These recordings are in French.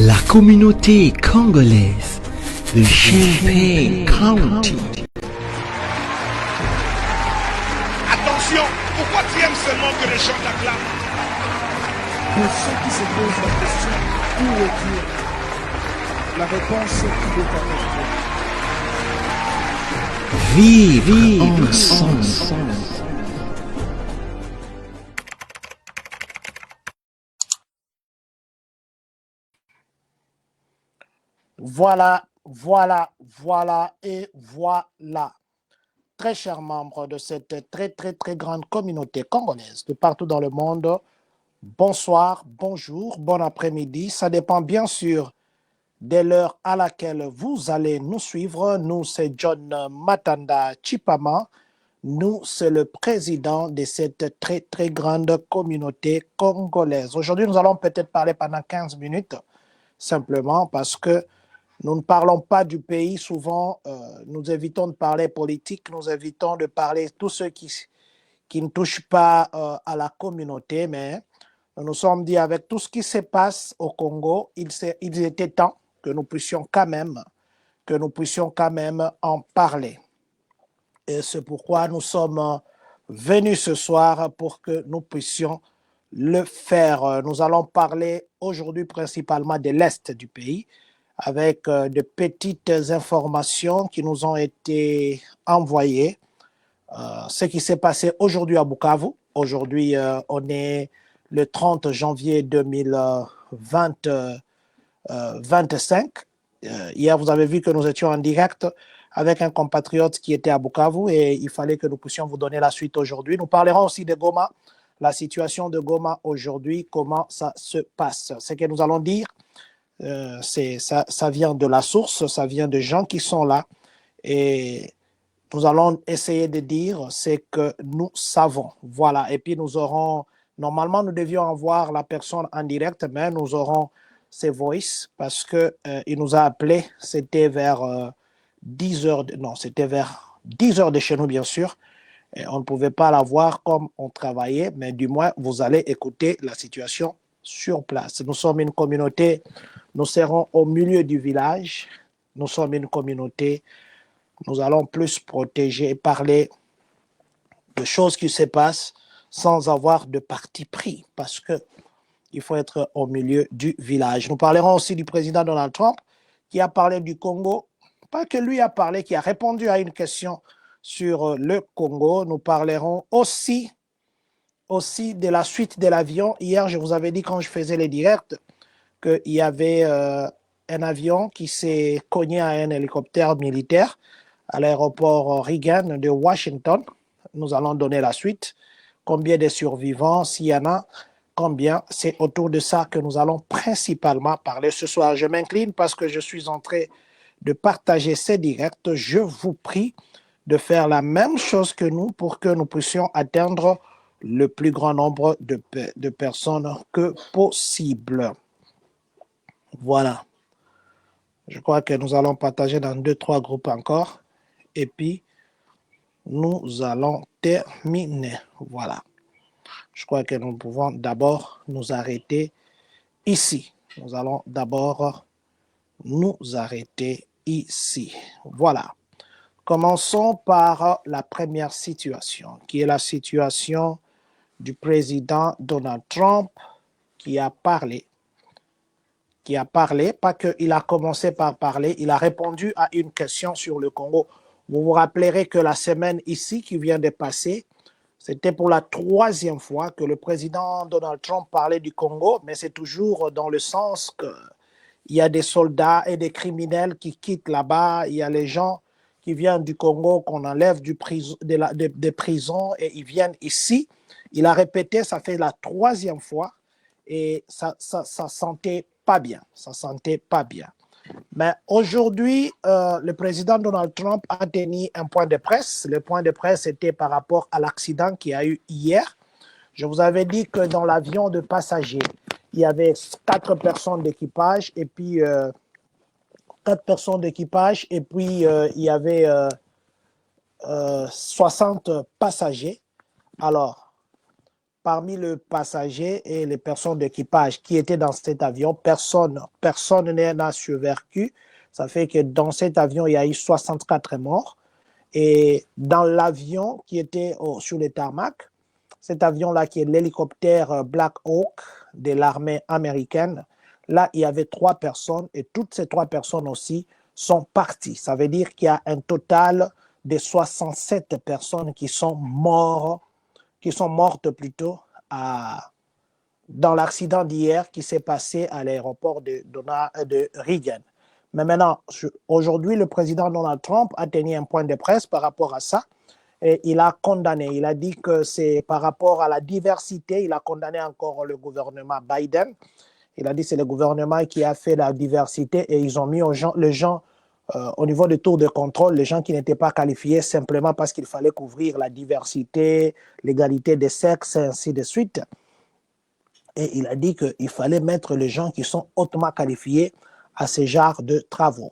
La communauté congolaise de Champaign County. Attention, pourquoi tu aimes seulement que les gens t'acclament? Pour ceux qui se posent la question, où est Dieu? La réponse qui est Vivre ensemble. Voilà. Très chers membres de cette très grande communauté congolaise de partout dans le monde, bonsoir, bonjour, bon après-midi. Ça dépend bien sûr de l'heure à laquelle vous allez nous suivre. Nous, c'est John Matanda Chipama. Nous, c'est le président de cette très grande communauté congolaise. Aujourd'hui, nous allons peut-être parler pendant 15 minutes, simplement parce que nous ne parlons pas du pays. Souvent, nous évitons de parler politique, nous évitons de parler tout ce qui ne touche pas à la communauté, mais nous nous sommes dit avec tout ce qui se passe au Congo, il était temps que nous puissions quand même en parler. Et c'est pourquoi nous sommes venus ce soir pour que nous puissions le faire. Nous allons parler aujourd'hui principalement de l'Est du pays, avec de petites informations qui nous ont été envoyées. Ce qui s'est passé aujourd'hui à Bukavu. Aujourd'hui, on est le 30 janvier 2025. Hier, vous avez vu que nous étions en direct avec un compatriote qui était à Bukavu et il fallait que nous puissions vous donner la suite aujourd'hui. Nous parlerons aussi de Goma, la situation de Goma aujourd'hui, comment ça se passe. Ce que nous allons dire, ça vient de la source, ça vient de gens qui sont là et nous allons essayer de dire ce que nous savons. Voilà, et puis normalement nous devions avoir la personne en direct, mais nous aurons ses voices parce qu'il nous a appelé, c'était vers 10 heures, c'était vers 10 heures de chez nous bien sûr, et on ne pouvait pas la voir comme on travaillait, mais du moins vous allez écouter la situation sur place. Nous sommes une communauté. Nous serons au milieu du village. Nous sommes une communauté. Nous allons plus protéger et parler de choses qui se passent sans avoir de parti pris parce qu'il faut être au milieu du village. Nous parlerons aussi du président Donald Trump qui a parlé du Congo. Pas que lui a parlé, qui a répondu à une question sur le Congo. Nous parlerons aussi de la suite de l'avion. Hier, je vous avais dit quand je faisais les directs qu'il y avait un avion qui s'est cogné à un hélicoptère militaire à l'aéroport Reagan de Washington. Nous allons donner la suite. Combien de survivants, s'il y en a, combien? C'est autour de ça que nous allons principalement parler ce soir. Je m'incline parce que je suis en train de partager ces directs. Je vous prie de faire la même chose que nous pour que nous puissions atteindre le plus grand nombre de personnes que possible. Voilà. Je crois que nous allons partager dans 2-3 groupes encore. Et puis, nous allons terminer. Voilà. Je crois que nous pouvons d'abord nous arrêter ici. Nous allons d'abord nous arrêter ici. Voilà. Commençons par la première situation, qui est la situation du président Donald Trump qui a parlé, pas qu'il a commencé par parler, il a répondu à une question sur le Congo. Vous vous rappellerez que la semaine ici qui vient de passer, c'était pour la 3e fois que le président Donald Trump parlait du Congo, mais c'est toujours dans le sens qu'il y a des soldats et des criminels qui quittent là-bas, il y a les gens qui viennent du Congo, qu'on enlève des prisons et ils viennent ici. Il a répété, ça fait la 3e fois et ça sentait pas bien. Ça sentait pas bien. Mais aujourd'hui, le président Donald Trump a tenu un point de presse. Le point de presse était par rapport à l'accident qu'il y a eu hier. Je vous avais dit que dans l'avion de passagers, il y avait 4 personnes d'équipage et puis 4 personnes d'équipage et puis il y avait 60 passagers. Alors, parmi le passager et les personnes d'équipage qui étaient dans cet avion, personne n'a survécu. Ça fait que dans cet avion, il y a eu 64 morts. Et dans l'avion qui était sur le tarmac, cet avion-là qui est l'hélicoptère Black Hawk de l'armée américaine, là, il y avait 3 personnes et toutes ces 3 personnes aussi sont parties. Ça veut dire qu'il y a un total de 67 personnes qui sont mortes plutôt dans l'accident d'hier qui s'est passé à l'aéroport de Reagan. Mais maintenant, aujourd'hui, le président Donald Trump a tenu un point de presse par rapport à ça et il a condamné. Il a dit que c'est par rapport à la diversité. Il a condamné encore le gouvernement Biden. Il a dit que c'est le gouvernement qui a fait la diversité et ils ont mis les gens au niveau du tour de contrôle, les gens qui n'étaient pas qualifiés simplement parce qu'il fallait couvrir la diversité, l'égalité des sexes et ainsi de suite. Et il a dit qu'il fallait mettre les gens qui sont hautement qualifiés à ce genre de travaux.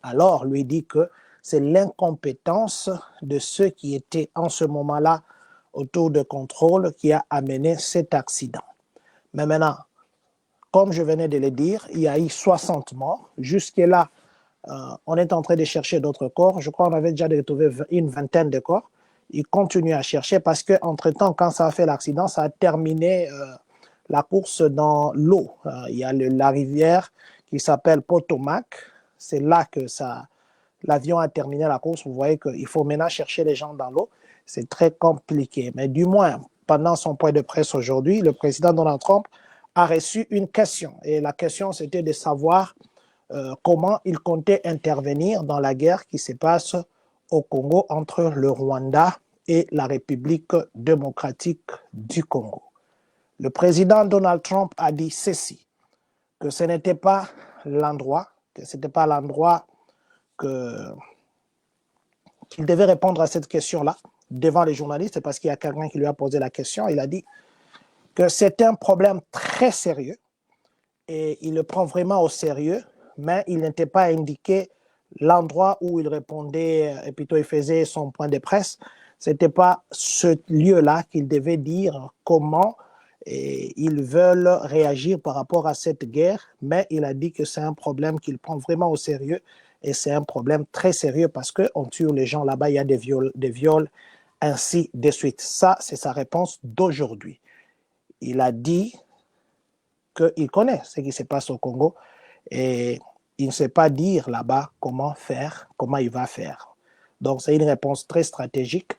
Alors, lui dit que c'est l'incompétence de ceux qui étaient en ce moment-là au tour de contrôle qui a amené cet accident. Mais maintenant, comme je venais de le dire, il y a eu 60 morts. Jusque-là, on est en train de chercher d'autres corps. Je crois qu'on avait déjà retrouvé une vingtaine de corps. Ils continuent à chercher parce qu'entre-temps, quand ça a fait l'accident, ça a terminé la course dans l'eau. Il y a la rivière qui s'appelle Potomac. C'est là que l'avion a terminé la course. Vous voyez qu'il faut maintenant chercher les gens dans l'eau. C'est très compliqué. Mais du moins, pendant son point de presse aujourd'hui, le président Donald Trump a reçu une question. Et la question, c'était de savoir comment il comptait intervenir dans la guerre qui se passe au Congo entre le Rwanda et la République démocratique du Congo. Le président Donald Trump a dit ceci, que ce n'était pas l'endroit, qu'il devait répondre à cette question-là devant les journalistes, parce qu'il y a quelqu'un qui lui a posé la question. Il a dit que c'était un problème très sérieux et il le prend vraiment au sérieux, mais il n'était pas indiqué l'endroit où il répondait, et plutôt il faisait son point de presse. Ce n'était pas ce lieu-là qu'il devait dire comment ils veulent réagir par rapport à cette guerre, mais il a dit que c'est un problème qu'il prend vraiment au sérieux et c'est un problème très sérieux parce qu'on tue les gens là-bas, il y a des viols, ainsi de suite. Ça, c'est sa réponse d'aujourd'hui. Il a dit qu'il connaît ce qui se passe au Congo et il ne sait pas dire là-bas comment il va faire. Donc, c'est une réponse très stratégique.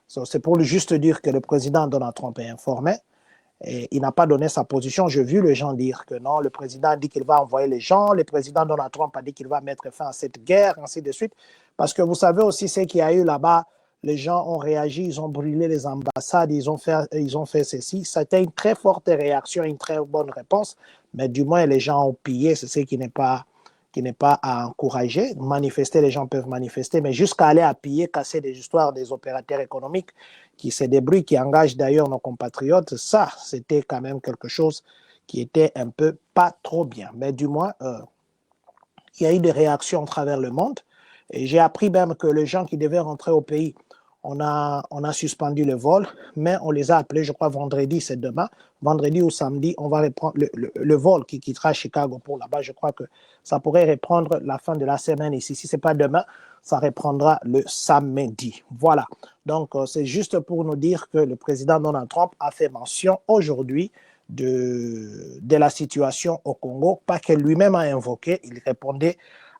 C'est pour juste dire que le président Donald Trump est informé et il n'a pas donné sa position. J'ai vu les gens dire que non, le président a dit qu'il va envoyer les gens, le président Donald Trump a dit qu'il va mettre fin à cette guerre, ainsi de suite. Parce que vous savez aussi ce qu'il y a eu là-bas. Les gens ont réagi, ils ont brûlé les ambassades, ils ont fait ceci. C'était une très forte réaction, une très bonne réponse, mais du moins les gens ont pillé, c'est ce qui n'est pas à encourager. Manifester, les gens peuvent manifester, mais jusqu'à aller à piller, casser des histoires des opérateurs économiques qui se débrouillent, qui engagent d'ailleurs nos compatriotes, ça, c'était quand même quelque chose qui était un peu pas trop bien. Mais du moins, il y a eu des réactions à travers le monde. Et j'ai appris même que les gens qui devaient rentrer au pays, on a suspendu le vol, mais on les a appelés, je crois, vendredi, c'est demain. Vendredi ou samedi, on va reprendre le vol qui quittera Chicago pour là-bas. Je crois que ça pourrait reprendre la fin de la semaine ici. Si ce n'est pas demain, ça reprendra le samedi. Voilà. Donc, c'est juste pour nous dire que le président Donald Trump a fait mention aujourd'hui de la situation au Congo, pas que lui-même a invoqué, il répondait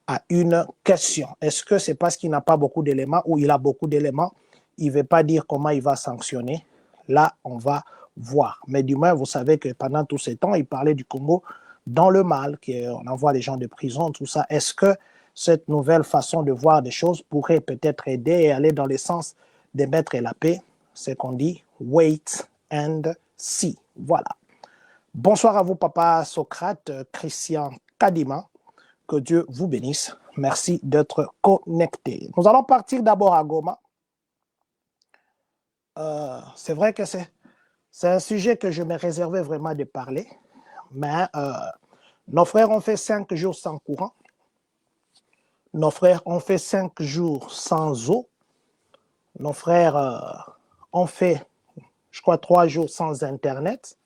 à une question. Est-ce que c'est parce qu'il n'a pas beaucoup d'éléments ou il a beaucoup d'éléments? Il ne veut pas dire comment il va sanctionner. Là, on va voir. Mais du moins, vous savez que pendant tous ces temps, il parlait du Congo dans le mal, qu'on envoie les gens de prison, tout ça. Est-ce que cette nouvelle façon de voir des choses pourrait peut-être aider et aller dans le sens de mettre la paix? C'est qu'on dit « wait and see ». Voilà. Bonsoir à vous, Papa Socrate, Christian Kadima. Que Dieu vous bénisse. Merci d'être connecté. Nous allons partir d'abord à Goma. C'est vrai que c'est un sujet que je me réservais vraiment de parler, mais nos frères ont fait 5 jours sans courant. Nos frères ont fait 5 jours sans eau. Nos frères ont fait, je crois, 3 jours sans Internet.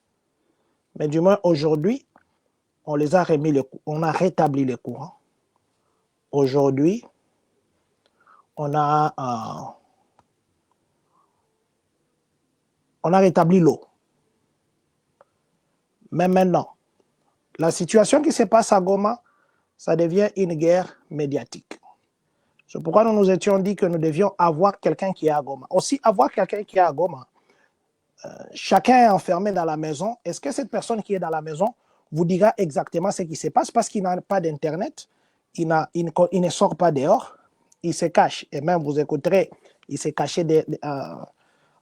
Mais du moins, aujourd'hui, on les a remis on a rétabli les courants. Aujourd'hui, on a rétabli l'eau. Mais maintenant, la situation qui se passe à Goma, ça devient une guerre médiatique. C'est pourquoi nous nous étions dit que nous devions avoir quelqu'un qui est à Goma. Aussi, avoir quelqu'un qui est à Goma, chacun est enfermé dans la maison. Est-ce que cette personne qui est dans la maison vous dira exactement ce qui se passe parce qu'il n'a pas d'Internet, il ne sort pas dehors, il se cache. Et même, vous écouterez, il s'est caché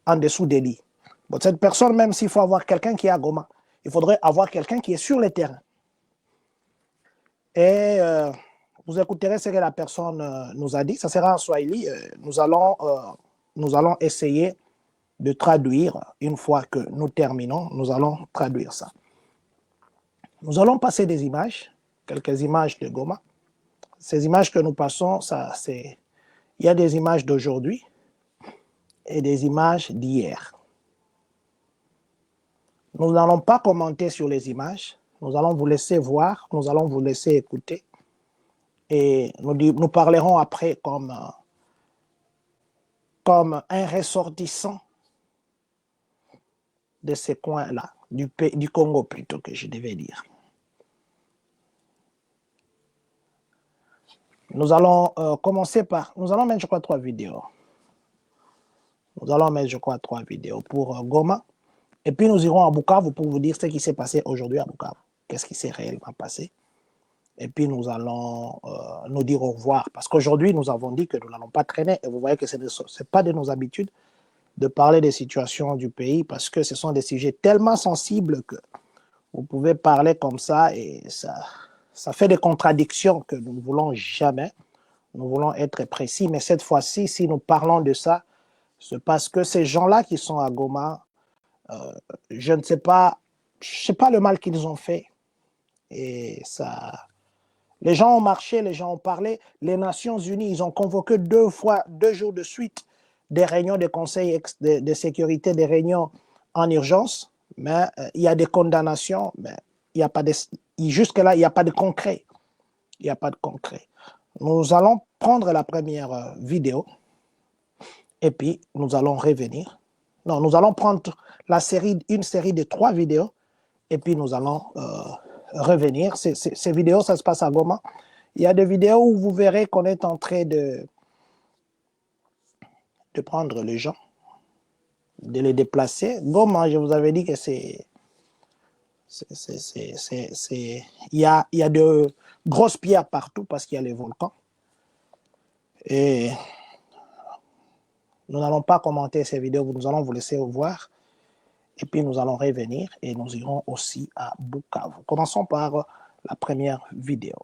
en dessous des lits. Bon, cette personne, même s'il faut avoir quelqu'un qui est à Goma, il faudrait avoir quelqu'un qui est sur le terrain. Et vous écouterez ce que la personne nous a dit. Ça sera en Swahili. Nous allons essayer de traduire. Une fois que nous terminons, nous allons traduire ça. Nous allons passer des images, quelques images de Goma. Ces images que nous passons, il y a des images d'aujourd'hui et des images d'hier. Nous n'allons pas commenter sur les images. Nous allons vous laisser voir, nous allons vous laisser écouter. Et nous parlerons après comme un ressortissant de ces coins-là, du Congo plutôt que je devais dire. Nous allons commencer par... Nous allons mettre, je crois, 3 vidéos. Nous allons mettre, je crois, 3 vidéos pour Goma. Et puis nous irons à Bukavu pour vous dire ce qui s'est passé aujourd'hui à Bukavu. Qu'est-ce qui s'est réellement passé. Et puis nous allons nous dire au revoir. Parce qu'aujourd'hui, nous avons dit que nous n'allons pas traîner. Et vous voyez que ce n'est pas de nos habitudes de parler des situations du pays parce que ce sont des sujets tellement sensibles que vous pouvez parler comme ça et ça fait des contradictions que nous ne voulons jamais. Nous voulons être précis. Mais cette fois-ci, si nous parlons de ça, c'est parce que ces gens-là qui sont à Goma, je ne sais pas le mal qu'ils ont fait. Et ça... Les gens ont marché, les gens ont parlé. Les Nations Unies, ils ont convoqué 2 jours de suite des réunions de conseil de sécurité, des réunions en urgence. Mais il y a des condamnations, mais il y a pas de... Jusque-là, il n'y a pas de concret. Il n'y a pas de concret. Nous allons prendre la première vidéo et puis nous allons revenir. Non, nous allons prendre une série de 3 vidéos et puis nous allons... revenir. Ces vidéos, ça se passe à Goma. Il y a des vidéos où vous verrez qu'on est en train de prendre les gens, de les déplacer. Goma, je vous avais dit que il y a de grosses pierres partout parce qu'il y a les volcans. Et nous n'allons pas commenter ces vidéos, nous allons vous laisser voir. Et puis nous allons revenir et nous irons aussi à Bukavu. Commençons par la première vidéo.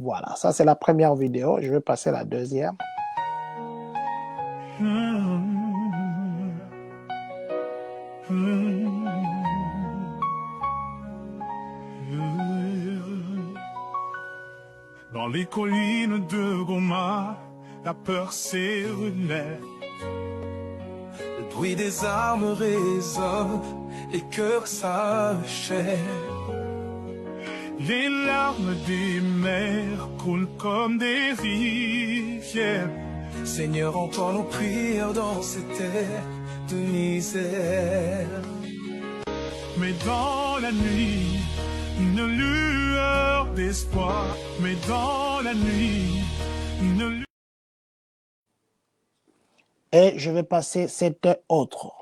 Voilà, ça c'est la première vidéo. Je vais passer à la deuxième. Dans les collines de Goma, la peur s'est relève. Le bruit des armes résonne, les cœurs s'achèvent. Les larmes des mers coulent comme des rivières. Seigneur, entends nos prières dans cette terre de misère. Mais dans la nuit, une lueur d'espoir. Mais dans la nuit, une lueur... Et je vais passer cette autre.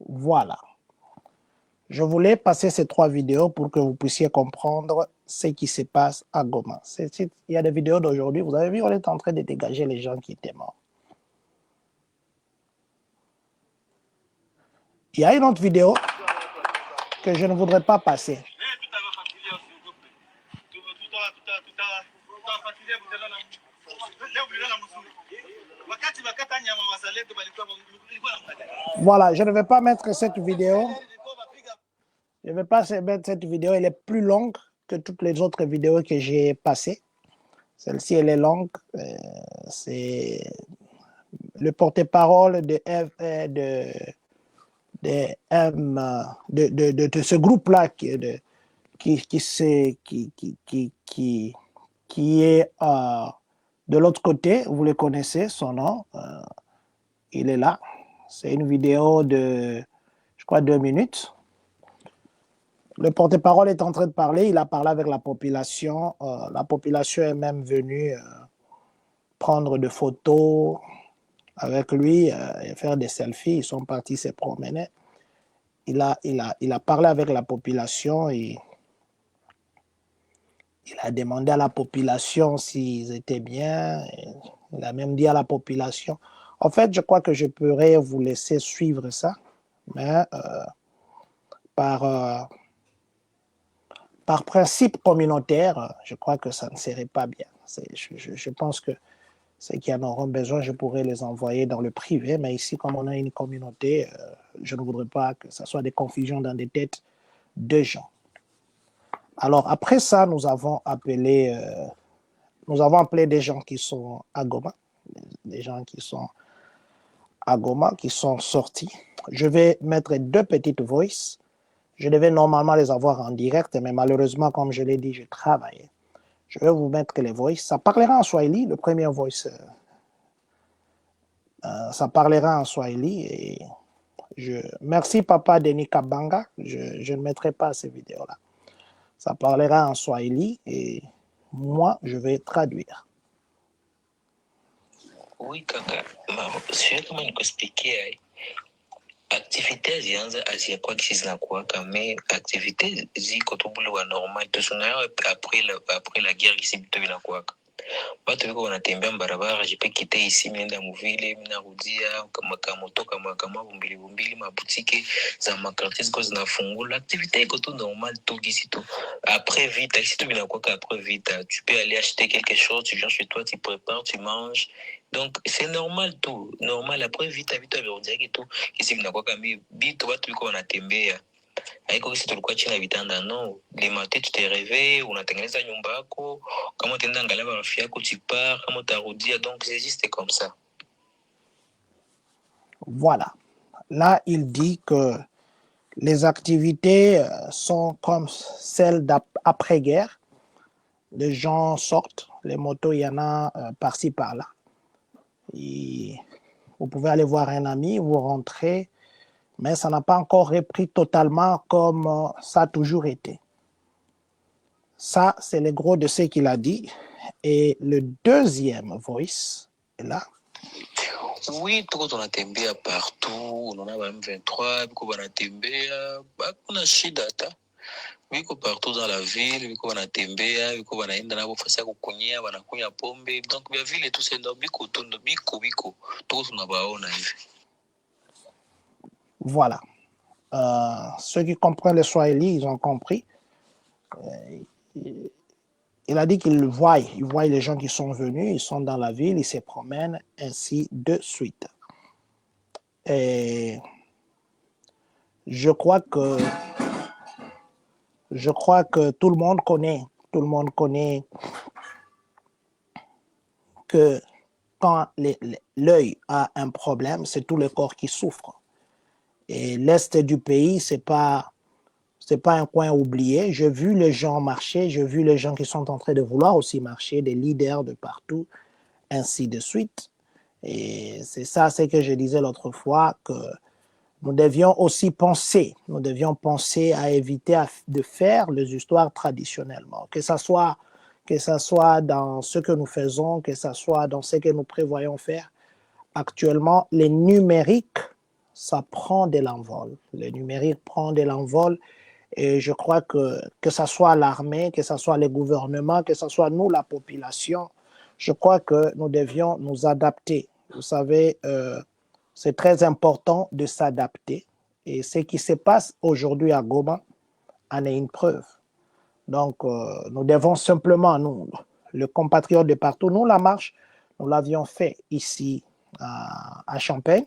Voilà. Je voulais passer ces 3 vidéos pour que vous puissiez comprendre ce qui se passe à Goma. Il y a des vidéos d'aujourd'hui. Vous avez vu, on est en train de dégager les gens qui étaient morts. Il y a une autre vidéo que je ne voudrais pas passer. Voilà, je ne vais pas mettre cette vidéo. Je ne vais pas mettre cette vidéo. Elle est plus longue que toutes les autres vidéos que j'ai passées. Celle-ci, elle est longue. C'est le porte-parole de ce groupe-là qui est de l'autre côté. Vous le connaissez, son nom. Il est là. C'est une vidéo de, je crois, 2 minutes. Le porte-parole est en train de parler. Il a parlé avec la population. La population est même venue prendre des photos avec lui et faire des selfies. Ils sont partis se promener. Il a parlé avec la population et il a demandé à la population s'ils étaient bien. Il a même dit à la population. En fait, je crois que je pourrais vous laisser suivre ça, mais par principe communautaire, je crois que ça ne serait pas bien. Je pense que ceux qui en auront besoin, je pourrais les envoyer dans le privé, mais ici, comme on a une communauté, je ne voudrais pas que ce soit des confusions dans des têtes de gens. Alors, après ça, nous avons appelé des gens qui sont à Goma, des gens qui sont à Goma, qui sont sortis. Je vais mettre 2 petites voices. Je devais normalement les avoir en direct, mais malheureusement, comme je l'ai dit, je travaille. Je vais vous mettre les voices. Ça parlera en Swahili, le premier voice. Ça parlera en Swahili. Et merci, Papa Denis Kabanga. Je ne mettrai pas ces vidéos-là. Ça parlera en Swahili et moi, je vais traduire. Oui, kaka. Sio kama nikuexpliquer activité zianza aziakuwa kisi zinakuwaka me activité ziko tu bule wa normal tusunayo après la guerre kisi bitu vinakuwaka watu wiko wanatembea barabara jipe kite isi mienda muvile minarudia makamoto kama bumbili mabutike za makartie ziko zinafungula activité iko tu normal tu kisi tu après vite kisi tu vinakuwaka après vite tu peux aller acheter quelque chose tu viens chez toi tu prépares tu manges. Donc c'est normal tout normal après vite avirudia kitu kisi vinakuwaka mi bitu watu wiko wanatembea haiko kisi tulikuwa chini vitanda no le matin tu te réveilles unatengeneza nyumba yako kama utaenda angalia rafiki yako tu pars kama utarudia donc c'est juste comme ça. Voilà. Là, il dit que les activités sont comme celles d'après-guerre. Les gens sortent, les motos, il y en a par-ci, par-là. Et vous pouvez aller voir un ami, vous rentrez, mais ça n'a pas encore repris totalement comme ça a toujours été. Ça, c'est le gros de ce qu'il a dit. Et le deuxième voice est là. Oui, tuko tunatembea partout, unaona ba M23 biko banatembea, hakuna shida hata. Biko partout dans la ville, biko banatembea, biko banaenda nabo fasi ya kukunyia, banakunya pombe. Donc bia ville tout c'est biko tondo biko tuko tunabaona hivi. Voilà. Ceux qui comprennent le Swahili, ils ont compris. Il a dit qu'il voit les gens qui sont venus, ils sont dans la ville, ils se promènent, ainsi de suite. Et je crois que tout le monde connaît que quand l'œil a un problème, c'est tout le corps qui souffre. Et l'est du pays, c'est pas un coin oublié. J'ai vu les gens marcher, j'ai vu les gens qui sont en train de vouloir aussi marcher, des leaders de partout, ainsi de suite. Et c'est ça, c'est que je disais l'autre fois, que nous devions aussi penser à éviter de faire les histoires traditionnellement, que ça soit dans ce que nous faisons, que ça soit dans ce que nous prévoyons faire. Actuellement, les numériques, ça prend de l'envol. Le numérique prend de l'envol. Et je crois que ce soit l'armée, que ce soit les gouvernements, que ce soit nous, la population, je crois que nous devions nous adapter. Vous savez, c'est très important de s'adapter. Et ce qui se passe aujourd'hui à Goma en est une preuve. Donc, nous devons simplement, nous, les compatriotes de partout, nous, la marche, nous l'avions fait ici à Champagne.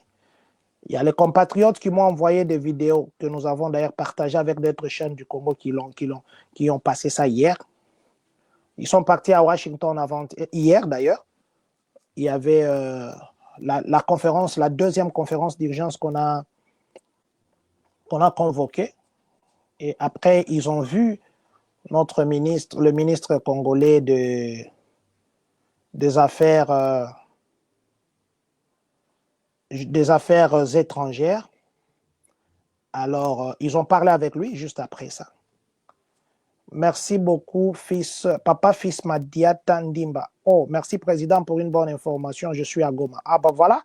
Il y a les compatriotes qui m'ont envoyé des vidéos que nous avons d'ailleurs partagées avec d'autres chaînes du Congo qui ont passé ça hier. Ils sont partis à Washington hier d'ailleurs. Il y avait la conférence, la deuxième conférence d'urgence qu'on a convoquée. Et après, ils ont vu notre ministre, le ministre congolais des Affaires étrangères. Alors, ils ont parlé avec lui juste après ça. Merci beaucoup, Papa Fils Madiata Ndimba. Oh, merci, Président, pour une bonne information. Je suis à Goma. Ah, ben voilà.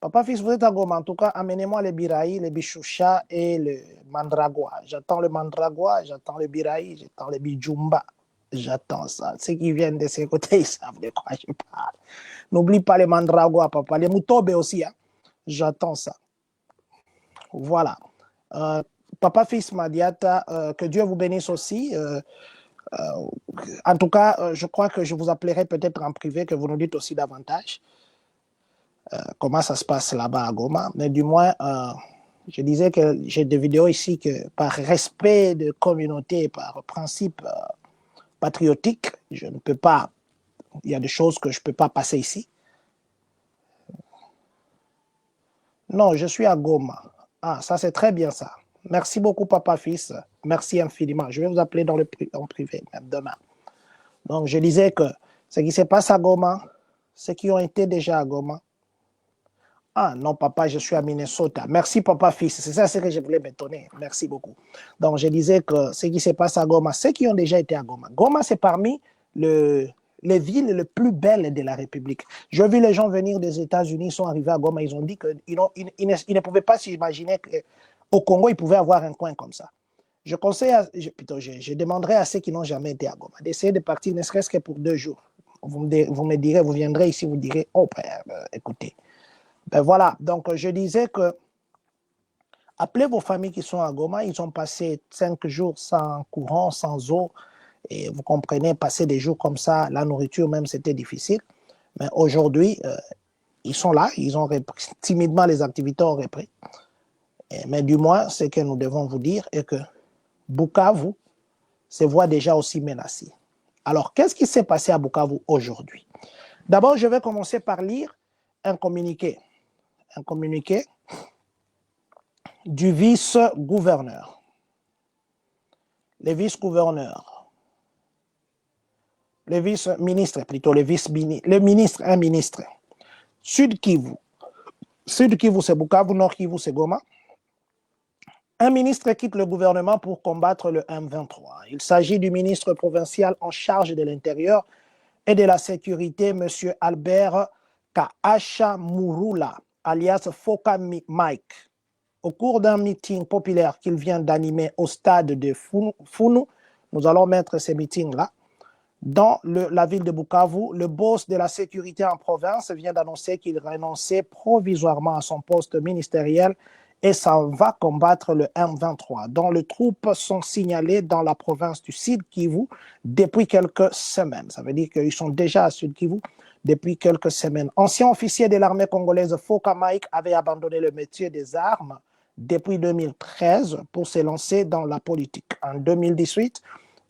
Papa Fils, vous êtes à Goma. En tout cas, amenez-moi les biraïs, les bichoucha et le mandragois. J'attends le mandragois, j'attends le biraï, j'attends le bijumba. J'attends ça. Ceux qui viennent de ces côtés, ils savent de quoi je parle. N'oublie pas les mandragois, papa. Les moutobe aussi. Hein. J'attends ça. Voilà. Papa Fils Madiata, que Dieu vous bénisse aussi. En tout cas, je crois que je vous appellerai peut-être en privé, que vous nous dites aussi davantage comment ça se passe là-bas à Goma. Mais du moins, je disais que j'ai des vidéos ici que par respect de communauté, par principe patriotique, je ne peux pas, il y a des choses que je ne peux pas passer ici. Non, je suis à Goma. Ah, ça c'est très bien ça. Merci beaucoup, Papa Fils. Merci infiniment. Je vais vous appeler en privé, même demain. Donc, je disais que ce qui se passe à Goma, ceux qui ont été déjà à Goma. Ah non, papa, je suis à Minnesota. Merci, Papa Fils. C'est ça ce que je voulais m'étonner. Merci beaucoup. Donc, je disais que ce qui se passe à Goma, ceux qui ont déjà été à Goma. Goma, c'est parmi les villes les plus belles de la République. J'ai vu les gens venir des États-Unis, ils sont arrivés à Goma, ils ont dit qu'ils ne pouvaient pas s'imaginer qu'au Congo, ils pouvaient avoir un coin comme ça. Je demanderai à ceux qui n'ont jamais été à Goma d'essayer de partir, ne serait-ce que pour 2 jours. Vous me direz, vous viendrez ici, vous direz, oh, écoutez. Ben voilà, donc je disais que appelez vos familles qui sont à Goma, ils ont passé 5 jours sans courant, sans eau, et vous comprenez, passer des jours comme ça, la nourriture même, c'était difficile. Mais aujourd'hui, ils sont là, ils ont repris, timidement les activités ont repris. Mais du moins, ce que nous devons vous dire est que Bukavu se voit déjà aussi menacé. Alors, qu'est-ce qui s'est passé à Bukavu aujourd'hui? D'abord, je vais commencer par lire un communiqué du vice-gouverneur. Le vice-gouverneur, le vice-ministre plutôt, le ministre, un ministre. Sud Kivu, c'est Bukavu, Nord Kivu, c'est Goma. Un ministre quitte le gouvernement pour combattre le M23. Il s'agit du ministre provincial en charge de l'Intérieur et de la Sécurité, M. Albert Kaasha Murula, alias Foka Mike. Au cours d'un meeting populaire qu'il vient d'animer au stade de Funu, nous allons mettre ces meetings-là, dans la ville de Bukavu, le boss de la sécurité en province vient d'annoncer qu'il renonçait provisoirement à son poste ministériel et s'en va combattre le M23, dont les troupes sont signalées dans la province du Sud Kivu depuis quelques semaines. Ça veut dire qu'ils sont déjà à Sud Kivu depuis quelques semaines. Ancien officier de l'armée congolaise, Foka Mike avait abandonné le métier des armes depuis 2013 pour se lancer dans la politique. En 2018,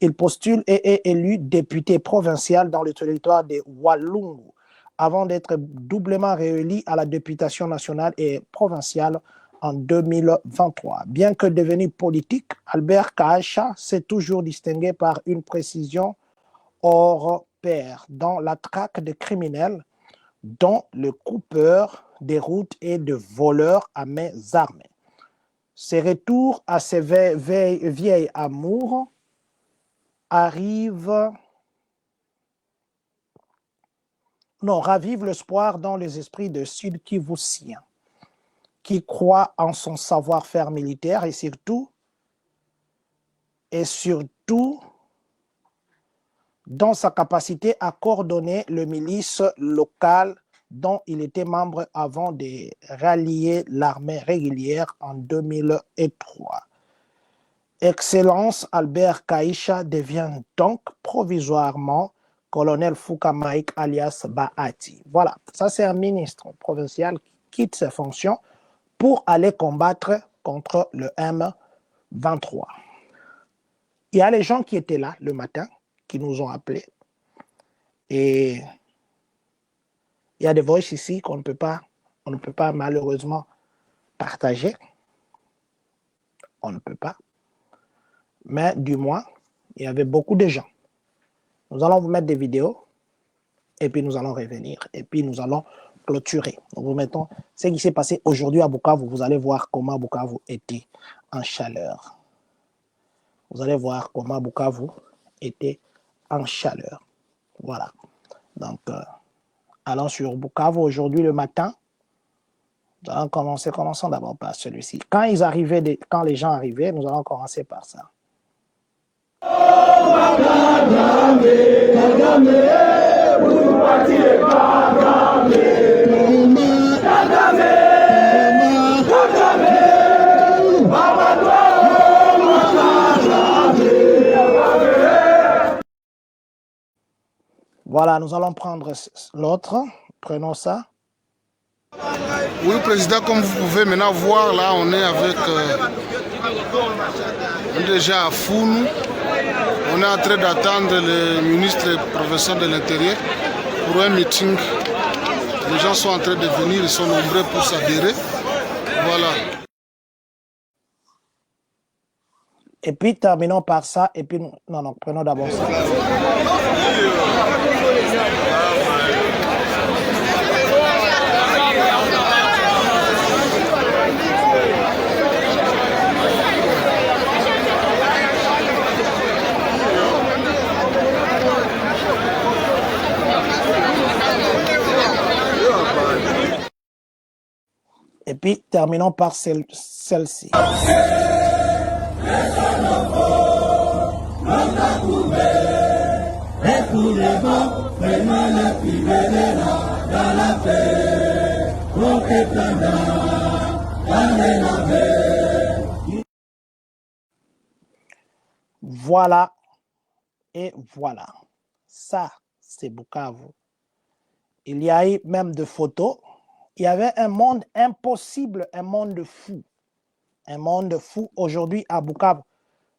il postule et est élu député provincial dans le territoire de Walungu, avant d'être doublement réélu à la députation nationale et provinciale en 2023. Bien que devenu politique, Albert Kaasha s'est toujours distingué par une précision hors pair dans la traque de criminels, dont le coupeur des routes et de voleurs à main armées. Ses retours à ses vieilles amours ravivent l'espoir dans les esprits de Sud-Kivusiens qui croient en son savoir-faire militaire et surtout dans sa capacité à coordonner les milices locales dont il était membre avant de rallier l'armée régulière en 2003. Excellence Albert Kaïcha devient donc provisoirement colonel Fouka Maïk alias Bahati. Voilà, ça c'est un ministre provincial qui quitte ses fonctions pour aller combattre contre le M23. Il y a les gens qui étaient là le matin, qui nous ont appelés. Et il y a des voix ici qu'on ne peut pas malheureusement partager. On ne peut pas. Mais du moins, il y avait beaucoup de gens. Nous allons vous mettre des vidéos et puis nous allons revenir et puis nous allons clôturer. Nous vous mettons ce qui s'est passé aujourd'hui à Bukavu. Vous allez voir comment Bukavu était en chaleur. Vous allez voir comment Bukavu était en chaleur. Voilà. Donc, allons sur Bukavu aujourd'hui le matin. Nous allons commençons d'abord par celui-ci. Quand les gens arrivaient, nous allons commencer par ça. Voilà, nous allons prendre l'autre. Prenons ça. Oui, Président, comme vous pouvez maintenant voir, là, on est avec déjà à Founou. On est en train d'attendre le ministre et le professeur de l'Intérieur pour un meeting. Les gens sont en train de venir, ils sont nombreux pour s'adhérer. Voilà. Et puis terminons par ça. Et puis, non, prenons d'abord ça. Et puis, terminons par celle-ci. Voilà et voilà. Ça, c'est Bukavu. Il y a eu même des photos. Il y avait un monde impossible, un monde fou. Un monde fou aujourd'hui à Bukavu.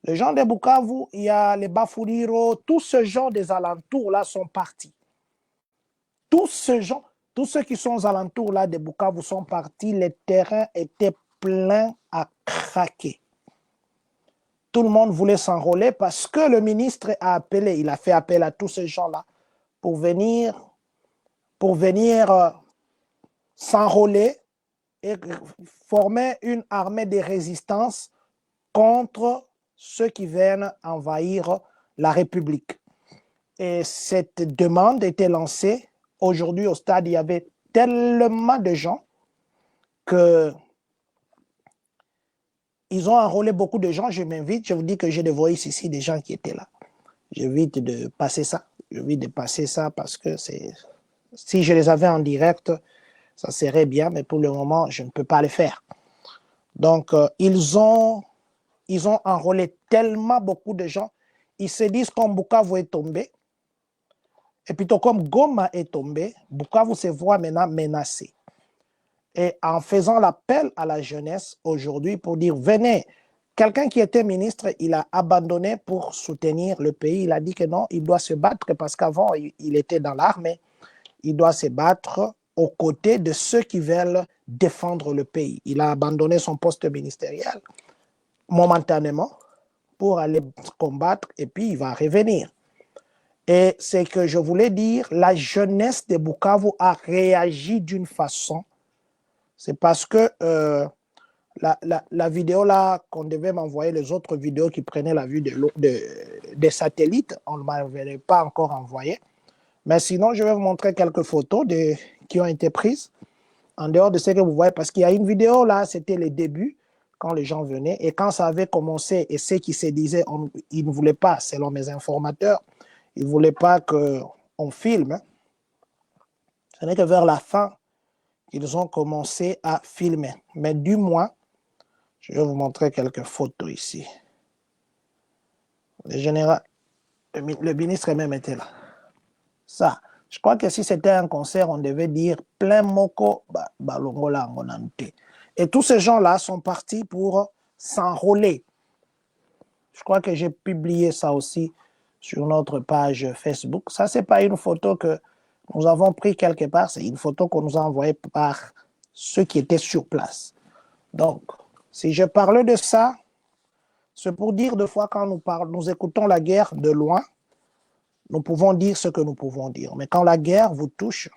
Les gens de Bukavu, il y a les Bafuliro, tous ces gens des alentours là sont partis. Tous ceux qui sont aux alentours là de Bukavu sont partis. Les terrains étaient pleins à craquer. Tout le monde voulait s'enrôler parce que le ministre a appelé, il a fait appel à tous ces gens-là pour venir s'enrôler et former une armée de résistance contre ceux qui viennent envahir la République. Et cette demande était lancée. Aujourd'hui, au stade, il y avait tellement de gens que ils ont enrôlé beaucoup de gens. Je m'invite, je vous dis que j'ai des voix ici, des gens qui étaient là. J'évite de passer ça. J'évite de passer ça parce que si je les avais en direct, ça serait bien, mais pour le moment, je ne peux pas le faire. Donc, ils ont enrôlé tellement beaucoup de gens. Ils se disent comme Bukavu est tombé, et plutôt comme Goma est tombé, Bukavu se voit maintenant menacé. Et en faisant l'appel à la jeunesse aujourd'hui pour dire, venez, quelqu'un qui était ministre, il a abandonné pour soutenir le pays. Il a dit que non, il doit se battre parce qu'avant, il était dans l'armée. Il doit se battre aux côtés de ceux qui veulent défendre le pays. Il a abandonné son poste ministériel momentanément pour aller combattre et puis il va revenir. Et c'est que je voulais dire, la jeunesse de Bukavu a réagi d'une façon. C'est parce que la vidéo là qu'on devait m'envoyer, les autres vidéos qui prenaient la vue des satellites, on ne m'avait pas encore envoyé. Mais sinon, je vais vous montrer quelques photos qui ont été prises en dehors de ce que vous voyez. Parce qu'il y a une vidéo là, c'était les débuts, quand les gens venaient. Et quand ça avait commencé, et ceux qui se disaient, ils ne voulaient pas, selon mes informateurs, ils ne voulaient pas qu'on filme. Ce n'est que vers la fin qu'ils ont commencé à filmer. Mais du moins, je vais vous montrer quelques photos ici. Le général, le ministre même était là. Ça, je crois que si c'était un concert, on devait dire plein moko, balongola ngonante. Et tous ces gens-là sont partis pour s'enrôler. Je crois que j'ai publié ça aussi sur notre page Facebook. Ça, c'est pas une photo que nous avons prise quelque part, c'est une photo qu'on nous a envoyée par ceux qui étaient sur place. Donc, si je parlais de ça, c'est pour dire deux fois quand nous écoutons la guerre de loin, nous pouvons dire ce que nous pouvons dire. Mais quand la guerre vous touche,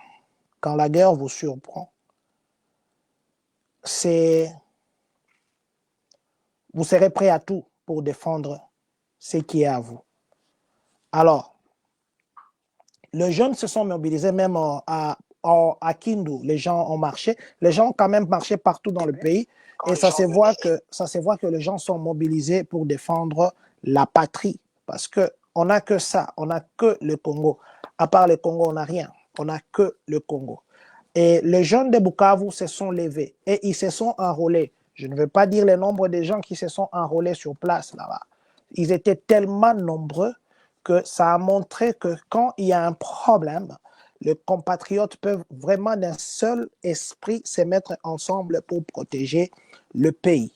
quand la guerre vous surprend, vous serez prêt à tout pour défendre ce qui est à vous. Alors, les jeunes se sont mobilisés même à Kindu. Les gens ont marché. Les gens ont quand même marché partout dans le pays. Et ça se voit que les gens sont mobilisés pour défendre la patrie. Parce qu'on n'a que ça. On n'a que le Congo. À part le Congo, on n'a rien. On n'a que le Congo. Et les jeunes de Bukavu se sont levés et ils se sont enrôlés. Je ne veux pas dire le nombre de gens qui se sont enrôlés sur place là-bas. Ils étaient tellement nombreux que ça a montré que quand il y a un problème, les compatriotes peuvent vraiment d'un seul esprit se mettre ensemble pour protéger le pays.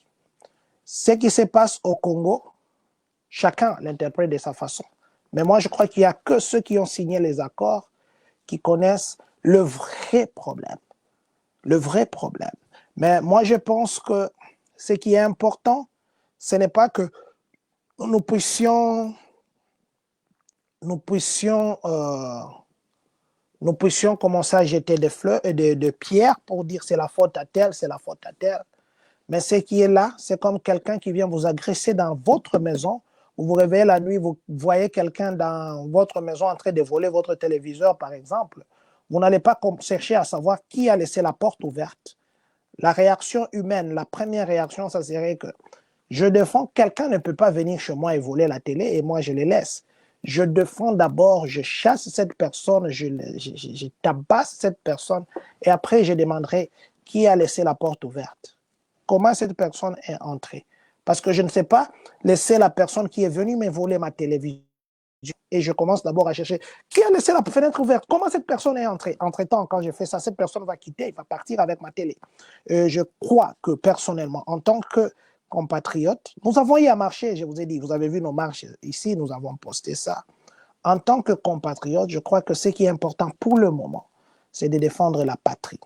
Ce qui se passe au Congo, chacun l'interprète de sa façon. Mais moi, je crois qu'il n'y a que ceux qui ont signé les accords qui connaissent le vrai problème. Le vrai problème. Mais moi, je pense que ce qui est important, ce n'est pas que nous puissions commencer à jeter des fleurs et de pierres pour dire c'est la faute à tel, c'est la faute à tel. Mais ce qui est là, c'est comme quelqu'un qui vient vous agresser dans votre maison. Vous vous réveillez la nuit, vous voyez quelqu'un dans votre maison en train de voler votre téléviseur, par exemple. Vous n'allez pas chercher à savoir qui a laissé la porte ouverte. La réaction humaine, la première réaction, ça serait que je défends, quelqu'un ne peut pas venir chez moi et voler la télé et moi je les laisse. Je défends d'abord, je chasse cette personne, je tabasse cette personne et après je demanderai qui a laissé la porte ouverte. Comment cette personne est entrée? Parce que je ne sais pas laisser la personne qui est venue me voler ma télévision. Et je commence d'abord à chercher qui a laissé la fenêtre ouverte. Comment cette personne est entrée? Entre-temps, quand je fais ça, cette personne va quitter, il va partir avec ma télé. Je crois que personnellement, en tant que compatriote, nous avons eu à marcher, je vous ai dit, vous avez vu nos marches ici, nous avons posté ça. En tant que compatriote, je crois que ce qui est important pour le moment, c'est de défendre la patrie.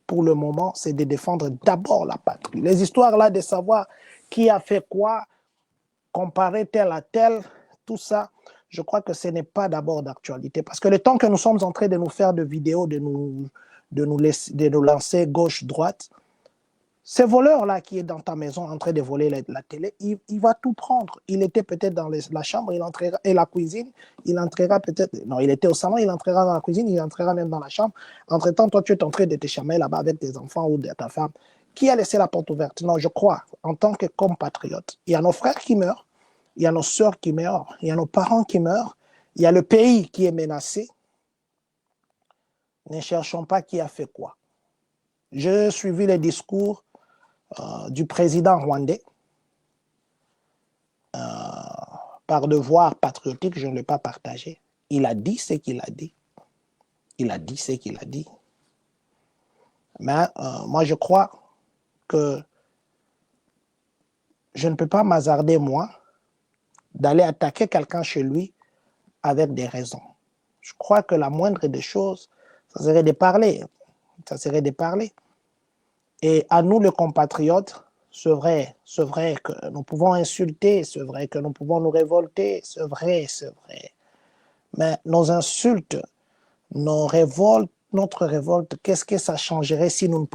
Pour le moment, c'est de défendre d'abord la patrie. Les histoires là de savoir qui a fait quoi, comparer tel à tel, tout ça, je crois que ce n'est pas d'abord d'actualité. Parce que le temps que nous sommes en train de nous faire de vidéos, de nous lancer gauche-droite, ce voleur-là qui est dans ta maison en train de voler la télé, il va tout prendre. Il était peut-être dans la chambre, il entrera, et la cuisine, il entrera peut-être... Non, il était au salon, il entrera dans la cuisine, il entrera même dans la chambre. Entre-temps, toi, tu es en train de te chamailler là-bas avec tes enfants ou de ta femme. Qui a laissé la porte ouverte? Non, je crois, en tant que compatriote, il y a nos frères qui meurent, il y a nos sœurs qui meurent, il y a nos parents qui meurent, il y a le pays qui est menacé. Ne cherchons pas qui a fait quoi. J'ai suivi les discours du président rwandais. Par devoir patriotique, je ne l'ai pas partagé. Il a dit ce qu'il a dit. Il a dit ce qu'il a dit. Mais moi, je crois que je ne peux pas m'hasarder, moi, d'aller attaquer quelqu'un chez lui avec des raisons. Je crois que la moindre des choses, ça serait de parler. Ça serait de parler. Et à nous, les compatriotes, c'est vrai que nous pouvons insulter, c'est vrai que nous pouvons nous révolter, c'est vrai. Mais nos insultes, nos révoltes, notre révolte, qu'est-ce que ça changerait si nous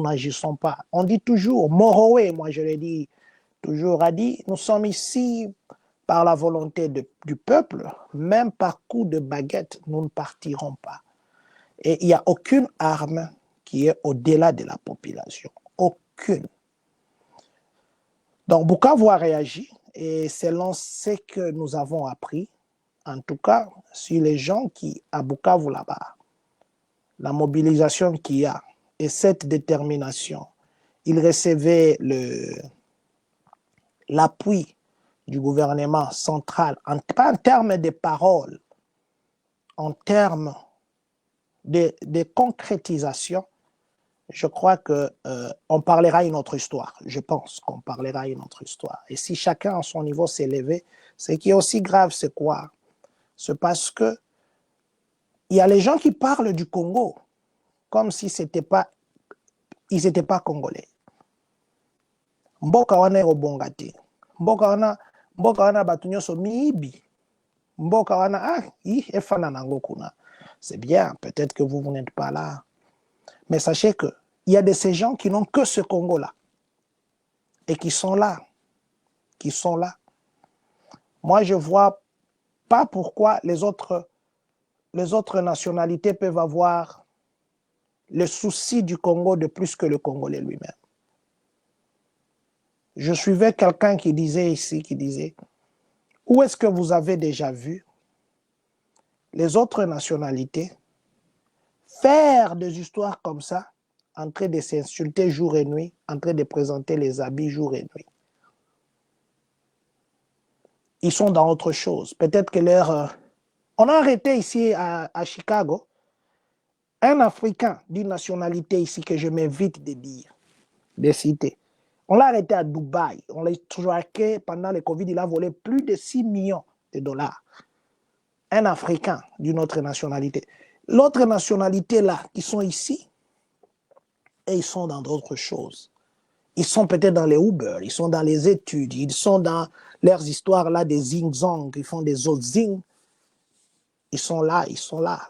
n'agissons pas? On dit toujours, Morowe, moi je l'ai dit, toujours a dit, nous sommes ici par la volonté du peuple, même par coup de baguette, nous ne partirons pas. Et il n'y a aucune arme qui est au-delà de la population. Aucune. Donc, Bukavu a réagi et selon ce que nous avons appris, en tout cas, sur les gens qui, à Bukavu là-bas, la mobilisation qu'il y a et cette détermination, il recevait l'appui du gouvernement central, pas en termes de paroles, en termes de concrétisation, je crois qu'on parlera une autre histoire. Je pense qu'on parlera une autre histoire. Et si chacun à son niveau s'est levé, ce qui est aussi grave, c'est quoi? C'est parce que il y a les gens qui parlent du Congo comme si ils n'étaient pas congolais. Mboka wana obongati. Mboka wana batu nyonso miibi. Mboka wana efana nango kuna. C'est bien, peut-être que vous n'êtes pas là. Mais sachez qu'il y a de ces gens qui n'ont que ce Congo-là. Et qui sont là. Qui sont là. Moi, je ne vois pas pourquoi les autres nationalités peuvent avoir le souci du Congo de plus que le Congolais lui-même. Je suivais quelqu'un qui disait ici, où est-ce que vous avez déjà vu les autres nationalités faire des histoires comme ça, en train de s'insulter jour et nuit, en train de présenter les habits jour et nuit? Ils sont dans autre chose. Peut-être que on a arrêté ici à Chicago un Africain d'une nationalité ici que je m'évite de dire, de citer. On l'a arrêté à Dubaï. On l'a traqué pendant le Covid. Il a volé plus de 6 millions de dollars. Un Africain d'une autre nationalité. L'autre nationalité là, qui sont ici, et ils sont dans d'autres choses. Ils sont peut-être dans les Uber, ils sont dans les études, ils sont dans leurs histoires là des zing-zong, ils font des autres zing. Ils sont là,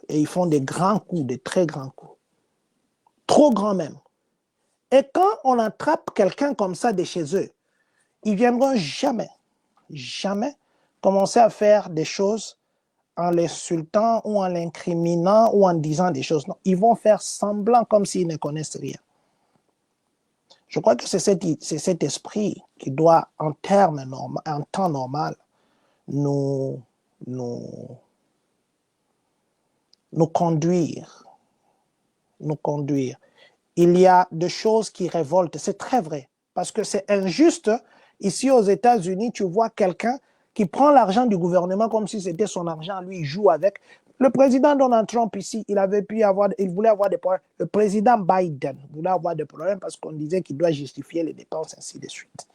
et ils font des grands coups, des très grands coups. Trop grands même. Et quand on attrape quelqu'un comme ça de chez eux, ils ne viendront jamais commencer à faire des choses en l'insultant ou en l'incriminant ou en disant des choses. Non, ils vont faire semblant comme s'ils ne connaissent rien. Je crois que c'est cet esprit qui doit, en temps normal, nous conduire. Il y a des choses qui révoltent, c'est très vrai, parce que c'est injuste. Ici aux États-Unis, tu vois quelqu'un qui prend l'argent du gouvernement comme si c'était son argent, lui, il joue avec. Le président Donald Trump ici, il voulait avoir des problèmes. Le président Biden voulait avoir des problèmes parce qu'on disait qu'il doit justifier les dépenses, ainsi de suite.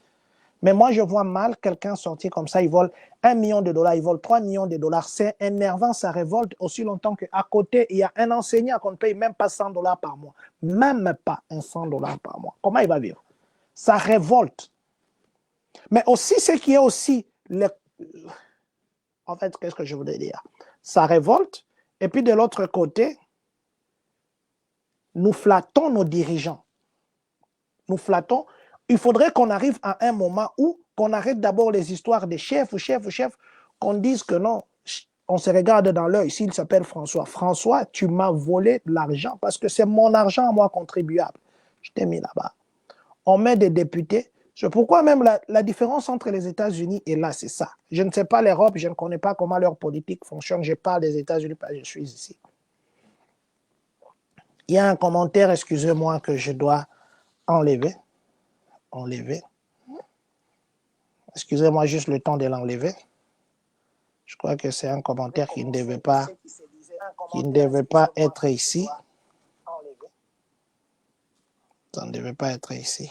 Mais moi, je vois mal quelqu'un sortir comme ça, il vole 1 million de dollars, il vole 3 millions de dollars. C'est énervant, ça révolte aussi longtemps qu'à côté, il y a un enseignant qu'on ne paye même pas 100 dollars par mois. Même pas 100 dollars par mois. Comment il va vivre? Ça révolte. Mais aussi, ce qui est aussi... En fait, qu'est-ce que je voulais dire? Ça révolte. Et puis de l'autre côté, nous flattons nos dirigeants. Nous flattons. Il faudrait qu'on arrive à un moment où qu'on arrête d'abord les histoires des chefs, qu'on dise que non, on se regarde dans l'œil. S'il s'appelle François. François, tu m'as volé de l'argent parce que c'est mon argent à moi contribuable. Je t'ai mis là-bas. On met des députés. C'est pourquoi même la différence entre les États-Unis et là, c'est ça. Je ne sais pas l'Europe, je ne connais pas comment leur politique fonctionne. Je parle des États-Unis parce que je suis ici. Il y a un commentaire, excusez-moi, que je dois enlever. Excusez-moi juste le temps de l'enlever. Je crois que c'est un commentaire qui ne devait pas être ici. Ça ne devait pas être ici.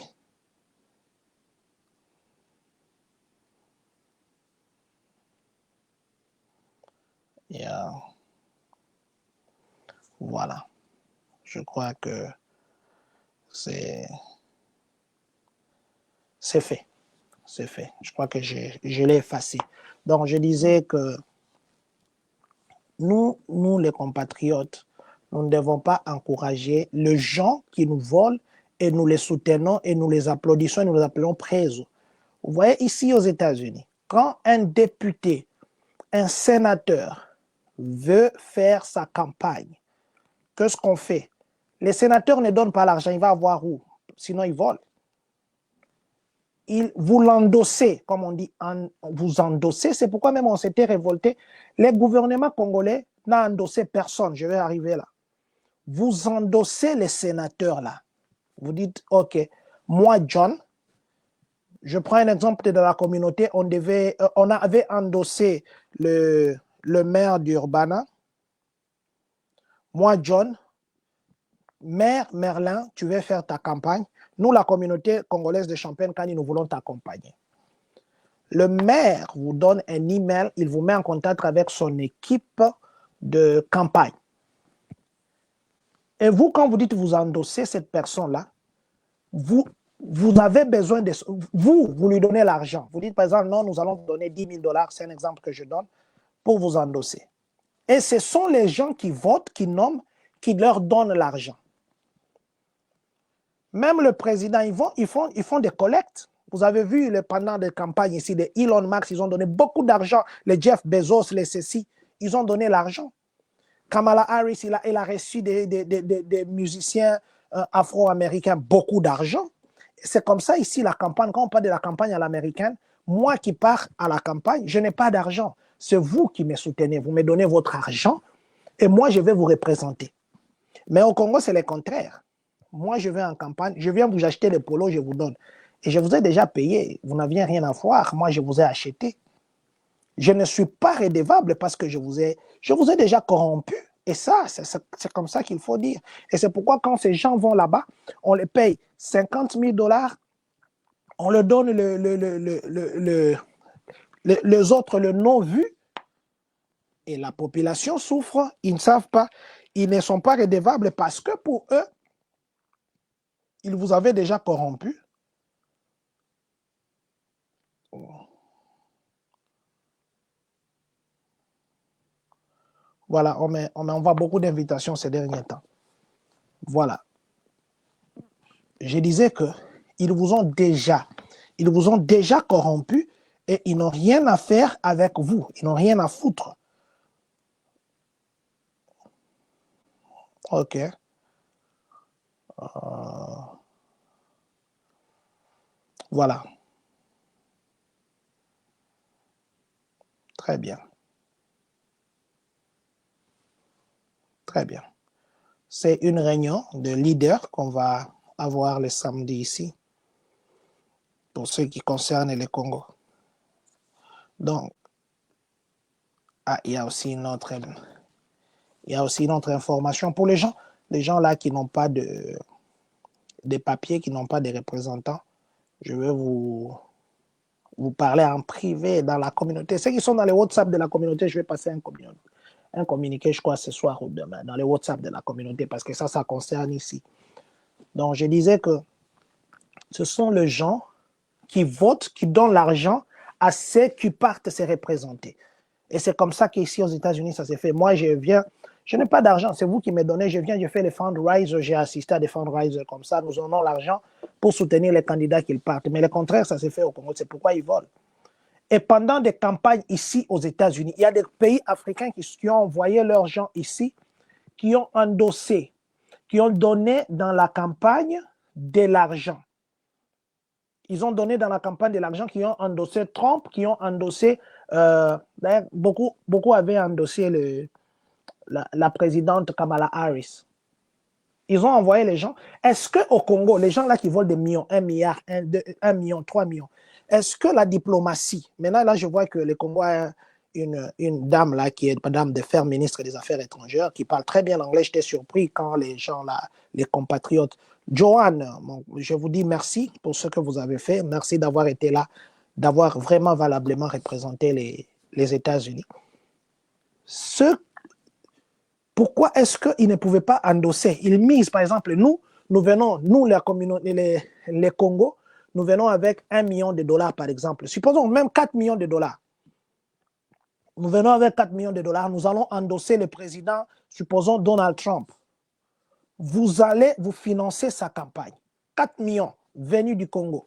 Yeah. Voilà. Je crois que c'est fait. C'est fait. Je crois que je l'ai effacé. Donc, je disais que nous, les compatriotes, nous ne devons pas encourager les gens qui nous volent et nous les soutenons et nous les applaudissons et nous les appelons présos. Vous voyez, ici aux États-Unis, quand un député, un sénateur veut faire sa campagne, qu'est-ce qu'on fait? Les sénateurs ne donnent pas l'argent, il va avoir où? Sinon, ils volent. Vous l'endossez, comme on dit, vous endossez. C'est pourquoi même on s'était révolté. Les gouvernements congolais n'ont endossé personne. Je vais arriver là. vous endossez les sénateurs là. Vous dites, OK, moi, John, je prends un exemple de la communauté, on avait endossé le maire d'Urbana. Moi, John, maire Merlin, tu veux faire ta campagne. Nous, la communauté congolaise de Champagne-Kani, nous voulons t'accompagner. Le maire vous donne un email, il vous met en contact avec son équipe de campagne. Et vous, quand vous dites vous endossez cette personne-là, vous avez besoin de... Vous lui donnez l'argent. Vous dites, par exemple, non, nous allons donner 10 000 $, c'est un exemple que je donne, pour vous endosser. Et ce sont les gens qui votent, qui nomment, qui leur donnent l'argent. Même le président, ils font des collectes. Vous avez vu pendant des campagnes ici, de Elon Musk, ils ont donné beaucoup d'argent. Les Jeff Bezos, les ceci, ils ont donné l'argent. Kamala Harris, il a reçu des musiciens afro-américains beaucoup d'argent. C'est comme ça ici la campagne. Quand on parle de la campagne à l'américaine, moi qui pars à la campagne, je n'ai pas d'argent. C'est vous qui me soutenez. Vous me donnez votre argent et moi, je vais vous représenter. Mais au Congo, c'est le contraire. Moi, je vais en campagne, je viens vous acheter les polos, je vous donne. Et je vous ai déjà payé. Vous n'aviez rien à voir. Moi, je vous ai acheté. Je ne suis pas redevable parce que je vous ai déjà corrompu. Et ça, c'est comme ça qu'il faut dire. Et c'est pourquoi quand ces gens vont là-bas, on les paye 50 000 $, on leur donne les autres le non-vu, et la population souffre, ils ne savent pas, ils ne sont pas redevables parce que pour eux, ils vous avaient déjà corrompu. Voilà, on m'envoie beaucoup d'invitations ces derniers temps. Voilà. Je disais que ils vous ont déjà corrompu et ils n'ont rien à faire avec vous. Ils n'ont rien à foutre. OK. Voilà. Très bien. Très bien. C'est une réunion de leaders qu'on va avoir le samedi ici, pour ce qui concerne le Congo. Donc, il y a aussi une autre information pour les gens là qui n'ont pas de papiers, qui n'ont pas de représentants. Je vais vous parler en privé dans la communauté. Ceux qui sont dans les WhatsApp de la communauté, je vais passer un communiqué, je crois, ce soir ou demain, dans les WhatsApp de la communauté, parce que ça concerne ici. Donc, je disais que ce sont les gens qui votent, qui donnent l'argent à ceux qui partent se représenter. Et c'est comme ça qu'ici aux États-Unis, ça s'est fait. Moi, je n'ai pas d'argent, c'est vous qui me donnez, je fais les fundraisers, j'ai assisté à des fundraisers comme ça, nous donnons l'argent pour soutenir les candidats qui partent. Mais le contraire, ça s'est fait au Congo, c'est pourquoi ils volent. Et pendant des campagnes ici aux États-Unis, il y a des pays africains qui ont envoyé leurs gens ici, qui ont endossé, qui ont donné dans la campagne de l'argent. Ils ont donné dans la campagne de l'argent, qui ont endossé Trump, qui ont endossé, beaucoup avaient endossé la présidente Kamala Harris. Ils ont envoyé les gens. Est-ce qu'au Congo, les gens là qui volent des millions, 1 milliard, 1 million, 3 millions, est-ce que la diplomatie, maintenant là je vois que le Congo a une dame là qui est madame de Fer, ministre des Affaires étrangères, qui parle très bien l'anglais. J'étais surpris quand les gens là, les compatriotes. Joanne, je vous dis merci pour ce que vous avez fait. Merci d'avoir été là, d'avoir vraiment valablement représenté les États-Unis. Pourquoi est-ce qu'ils ne pouvaient pas endosser? Ils misent, par exemple, nous venons, nous la communauté, les Congo, nous venons avec 1 million de $, par exemple. Supposons même 4 millions de $. Nous venons avec 4 millions de $. Nous allons endosser le président, supposons Donald Trump. Vous allez vous financer sa campagne. 4 millions venus du Congo.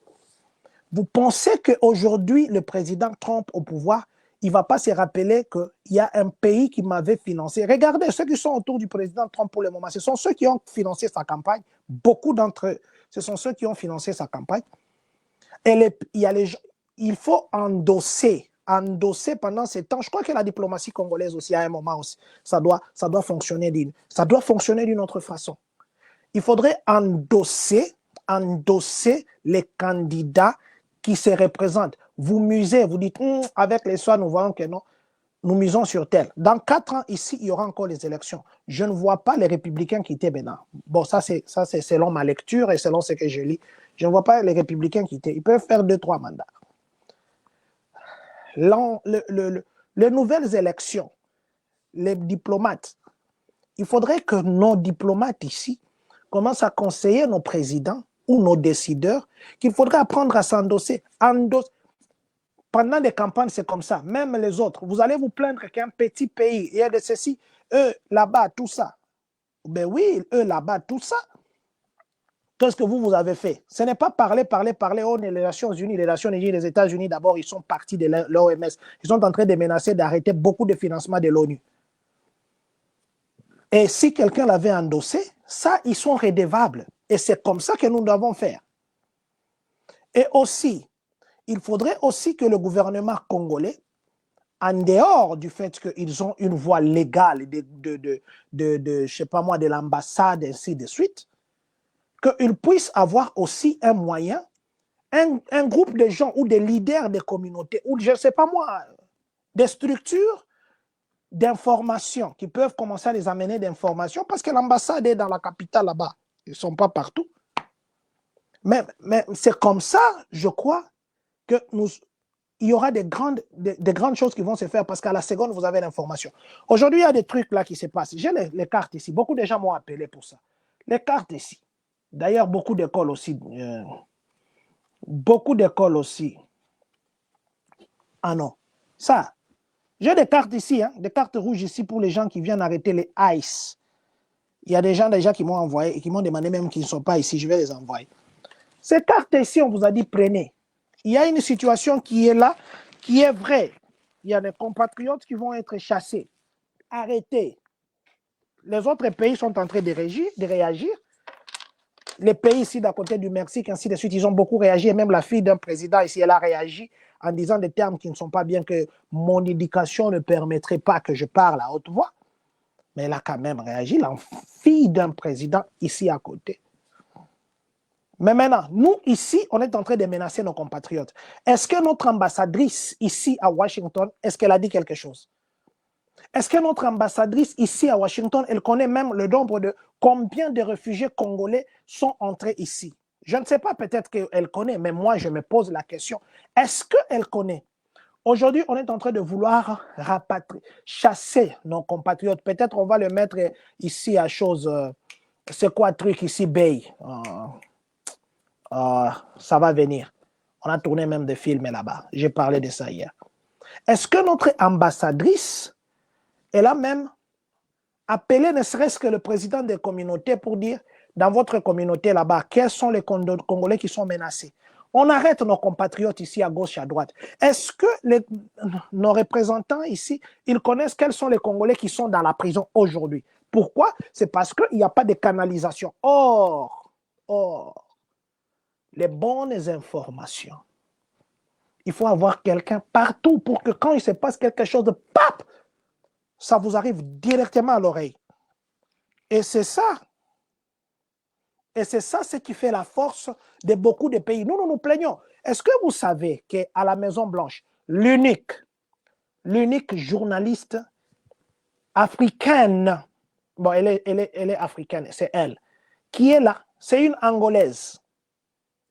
Vous pensez qu'aujourd'hui, le président Trump au pouvoir, il ne va pas se rappeler qu'il y a un pays qui m'avait financé. Regardez, ceux qui sont autour du président Trump pour le moment, ce sont ceux qui ont financé sa campagne. Beaucoup d'entre eux, ce sont ceux qui ont financé sa campagne. Et il faut endosser endosser pendant ces temps. Je crois que la diplomatie congolaise aussi, à un moment aussi, ça doit fonctionner d'une autre façon. Il faudrait endosser les candidats qui se représentent. Vous musez, vous dites, avec les soins, nous voyons que non, nous misons sur tel. Dans 4 ans, ici, il y aura encore les élections. Je ne vois pas les républicains quitter maintenant. Bon, ça c'est selon ma lecture et selon ce que je lis. Je ne vois pas les républicains quitter. Ils peuvent faire 2-3 mandats. Les nouvelles élections, les diplomates, il faudrait que nos diplomates ici commencent à conseiller nos présidents ou nos décideurs qu'il faudrait apprendre à s'endosser. Pendant des campagnes, c'est comme ça. Même les autres, vous allez vous plaindre qu'un petit pays, il y a de ceci, eux là-bas, tout ça. Ben oui, eux là-bas, tout ça. Qu'est-ce que vous avez fait? Ce n'est pas parler, oh, les Nations Unies, les États-Unis, d'abord, ils sont partis de l'OMS. Ils sont en train de menacer d'arrêter beaucoup de financement de l'ONU. Et si quelqu'un l'avait endossé, ça, ils sont redevables. Et c'est comme ça que nous devons faire. Et aussi, il faudrait aussi que le gouvernement congolais, en dehors du fait qu'ils ont une voie légale je sais pas moi, de l'ambassade, ainsi de suite, qu'ils puissent avoir aussi un moyen, un groupe de gens ou des leaders des communautés, ou je ne sais pas moi, des structures d'information qui peuvent commencer à les amener d'informations parce que l'ambassade est dans la capitale là-bas. Ils ne sont pas partout. Mais c'est comme ça, je crois, que il y aura des grandes choses qui vont se faire parce qu'à la seconde, vous avez l'information. Aujourd'hui, il y a des trucs là qui se passent. J'ai les cartes ici. Beaucoup de gens m'ont appelé pour ça. Les cartes ici. D'ailleurs, beaucoup d'écoles aussi. Ah non. Ça, j'ai des cartes ici, des cartes rouges ici pour les gens qui viennent arrêter les ICE. Il y a des gens déjà qui m'ont envoyé et qui m'ont demandé même qu'ils ne sont pas ici. Je vais les envoyer. Ces cartes ici, on vous a dit prenez. Il y a une situation qui est là, qui est vraie. Il y a des compatriotes qui vont être chassés, arrêtés. Les autres pays sont en train de réagir. Les pays ici d'à côté du Mexique, ainsi de suite, ils ont beaucoup réagi. Et même la fille d'un président ici, elle a réagi en disant des termes qui ne sont pas bien, que mon éducation ne permettrait pas que je parle à haute voix. Mais elle a quand même réagi, la fille d'un président ici à côté. Mais maintenant, nous, ici, on est en train de menacer nos compatriotes. Est-ce que notre ambassadrice ici à Washington, est-ce qu'elle a dit quelque chose? Est-ce que notre ambassadrice ici à Washington, elle connaît même le nombre de combien de réfugiés congolais sont entrés ici? Je ne sais pas, peut-être qu'elle connaît, mais moi, je me pose la question. Est-ce qu'elle connaît? Aujourd'hui, on est en train de vouloir chasser nos compatriotes. Peut-être on va le mettre ici à chose... c'est quoi le truc ici, Bay? Ça va venir. On a tourné même des films là-bas. J'ai parlé de ça hier. Est-ce que notre ambassadrice, elle a même appelé ne serait-ce que le président des communautés pour dire, dans votre communauté là-bas, quels sont les Congolais qui sont menacés? On arrête nos compatriotes ici à gauche et à droite. Est-ce que nos représentants ici, ils connaissent quels sont les Congolais qui sont dans la prison aujourd'hui? Pourquoi? C'est parce qu'il n'y a pas de canalisation. Or, les bonnes informations. Il faut avoir quelqu'un partout pour que quand il se passe quelque chose de pap, ça vous arrive directement à l'oreille. Et c'est ça. Et c'est ça ce qui fait la force de beaucoup de pays. Nous nous plaignons. Est-ce que vous savez qu'à la Maison-Blanche, l'unique journaliste africaine, bon, elle est africaine, c'est elle, qui est là, c'est une Angolaise.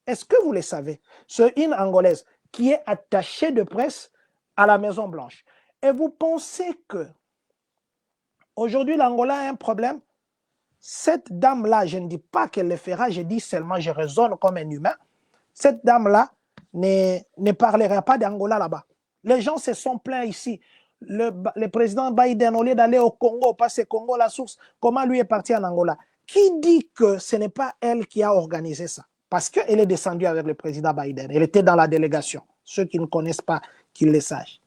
Est-ce que vous le savez? C'est une Angolaise qui est attachée de presse à la Maison-Blanche. Et vous pensez que aujourd'hui, l'Angola a un problème? Cette dame-là, je ne dis pas qu'elle le fera, je dis seulement, je raisonne comme un humain. Cette dame-là ne parlera pas d'Angola là-bas. Les gens se sont plaints ici. Le président Biden, au lieu d'aller au Congo, passer Congo la source, comment lui est parti en Angola? Qui dit que ce n'est pas elle qui a organisé ça? Parce qu'elle est descendue avec le président Biden. Elle était dans la délégation. Ceux qui ne connaissent pas, qu'ils le sachent.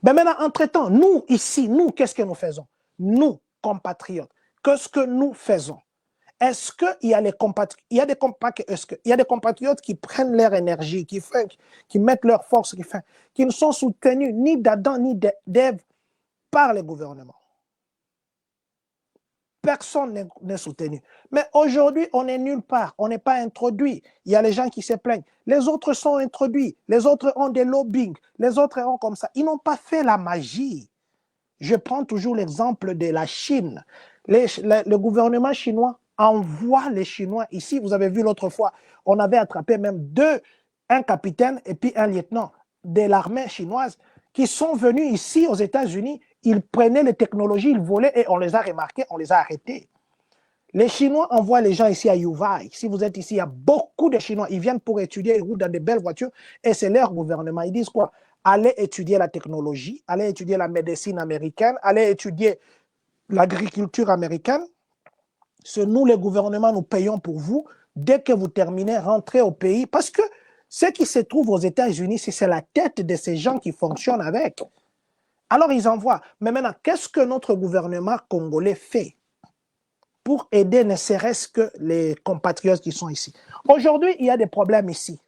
Mais maintenant, entre-temps, nous, ici, nous, qu'est-ce que nous faisons? Nous, compatriotes, qu'est-ce que nous faisons? Est-ce qu'il y a il y a des compatriotes qui prennent leur énergie, qui mettent leur force, qui ne sont soutenus ni d'Adam ni d'Ève par les gouvernements. Personne n'est soutenu. Mais aujourd'hui, on n'est nulle part. On n'est pas introduit. Il y a les gens qui se plaignent. Les autres sont introduits. Les autres ont des lobbying. Les autres ont comme ça. Ils n'ont pas fait la magie. Je prends toujours l'exemple de la Chine. Le gouvernement chinois envoie les Chinois ici. Vous avez vu l'autre fois, on avait attrapé même un capitaine et puis un lieutenant de l'armée chinoise qui sont venus ici aux États-Unis. Ils prenaient les technologies, ils volaient et on les a remarqués, on les a arrêtés. Les Chinois envoient les gens ici à Yuhai. Si vous êtes ici, il y a beaucoup de Chinois. Ils viennent pour étudier, ils roulent dans des belles voitures et c'est leur gouvernement. Ils disent quoi? Allez étudier la technologie, allez étudier la médecine américaine, allez étudier l'agriculture américaine. C'est nous, les gouvernements, nous payons pour vous. Dès que vous terminez, rentrez au pays. Parce que ce qui se trouve aux États-Unis, c'est la tête de ces gens qui fonctionnent avec. Alors, ils envoient. Mais maintenant, qu'est-ce que notre gouvernement congolais fait pour aider ne serait-ce que les compatriotes qui sont ici? Aujourd'hui, il y a des problèmes ici.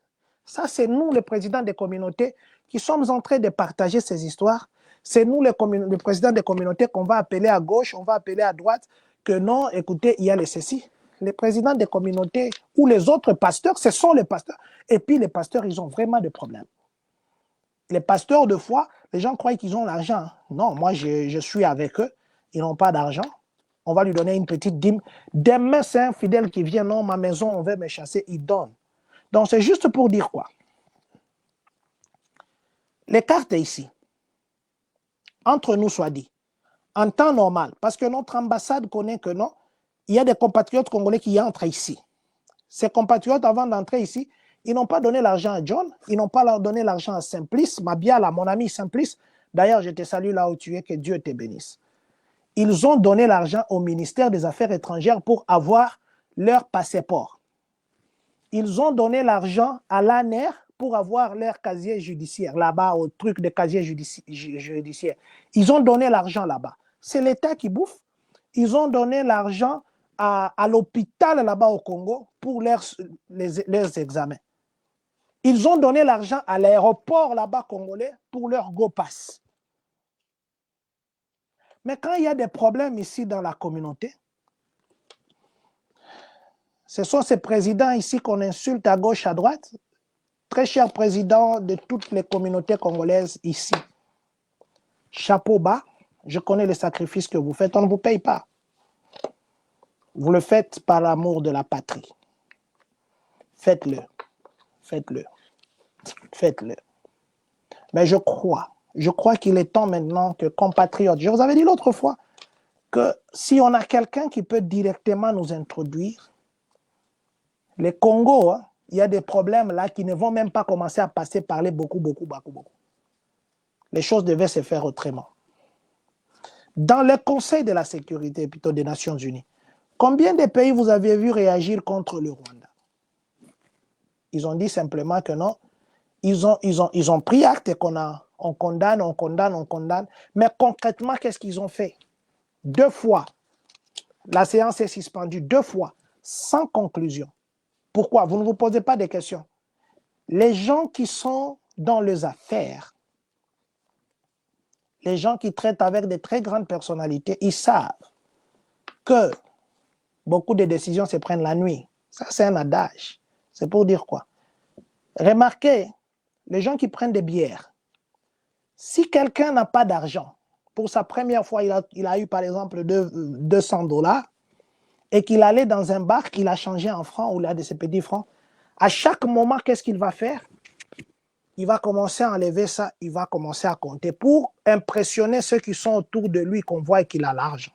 Ça, c'est nous, les présidents des communautés, qui sommes en train de partager ces histoires. C'est nous, les présidents des communautés, qu'on va appeler à gauche, on va appeler à droite, que non, écoutez, il y a les ceci. Les présidents des communautés ou les autres pasteurs, ce sont les pasteurs. Et puis, les pasteurs, ils ont vraiment des problèmes. Les pasteurs, de foi, les gens croient qu'ils ont l'argent. Non, moi, je suis avec eux. Ils n'ont pas d'argent. On va lui donner une petite dîme. Demain, c'est un fidèle qui vient, non, ma maison, on veut me chasser, il donne. Donc, c'est juste pour dire quoi? Les cartes ici, entre nous soit dit, en temps normal, parce que notre ambassade connaît que non, il y a des compatriotes congolais qui entrent ici. Ces compatriotes, avant d'entrer ici, ils n'ont pas donné l'argent à John, ils n'ont pas donné l'argent à Simplice, Mabiala, mon ami Simplice. D'ailleurs, je te salue là où tu es, que Dieu te bénisse. Ils ont donné l'argent au ministère des Affaires étrangères pour avoir leur passeport. Ils ont donné l'argent à l'ANER pour avoir leur casier judiciaire, là-bas, au truc de casier judiciaire. Ils ont donné l'argent là-bas. C'est l'État qui bouffe. Ils ont donné l'argent à l'hôpital là-bas au Congo pour leurs examens. Ils ont donné l'argent à l'aéroport là-bas congolais pour leur go-pass. Mais quand il y a des problèmes ici dans la communauté, ce sont ces présidents ici qu'on insulte à gauche, à droite. Très cher président de toutes les communautés congolaises ici. Chapeau bas, je connais les sacrifices que vous faites, on ne vous paye pas. Vous le faites par l'amour de la patrie. Faites-le, faites-le, faites-le. Mais je crois qu'il est temps maintenant que compatriotes, je vous avais dit l'autre fois, que si on a quelqu'un qui peut directement nous introduire, les Congos, hein, il y a des problèmes là qui ne vont même pas commencer à passer par les beaucoup. Les choses devaient se faire autrement. Dans le Conseil de la sécurité, plutôt des Nations Unies, combien de pays vous avez vu réagir contre le Rwanda? Ils ont dit simplement que non. Ils ont pris acte et on condamne. Mais concrètement, qu'est-ce qu'ils ont fait? 2 fois. La séance est suspendue 2 fois, sans conclusion. Pourquoi? Vous ne vous posez pas des questions. Les gens qui sont dans les affaires, les gens qui traitent avec de très grandes personnalités, ils savent que beaucoup de décisions se prennent la nuit. Ça, c'est un adage. C'est pour dire quoi? Remarquez, les gens qui prennent des bières, si quelqu'un n'a pas d'argent, pour sa première fois, il a eu par exemple $200, et qu'il allait dans un bar, qu'il a changé en francs ou là de ces petits francs, à chaque moment, qu'est-ce qu'il va faire? Il va commencer à enlever ça, il va commencer à compter pour impressionner ceux qui sont autour de lui, qu'on voit qu'il a l'argent.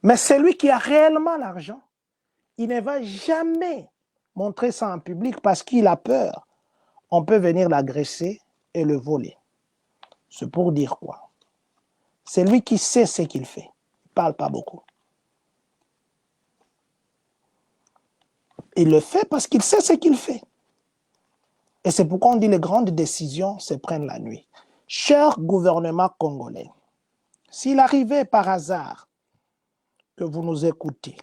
Mais celui qui a réellement l'argent, il ne va jamais montrer ça en public parce qu'il a peur. On peut venir l'agresser et le voler. C'est pour dire quoi? C'est lui qui sait ce qu'il fait. Il ne parle pas beaucoup. Il le fait parce qu'il sait ce qu'il fait. Et c'est pourquoi on dit les grandes décisions se prennent la nuit. Cher gouvernement congolais, s'il arrivait par hasard que vous nous écoutez,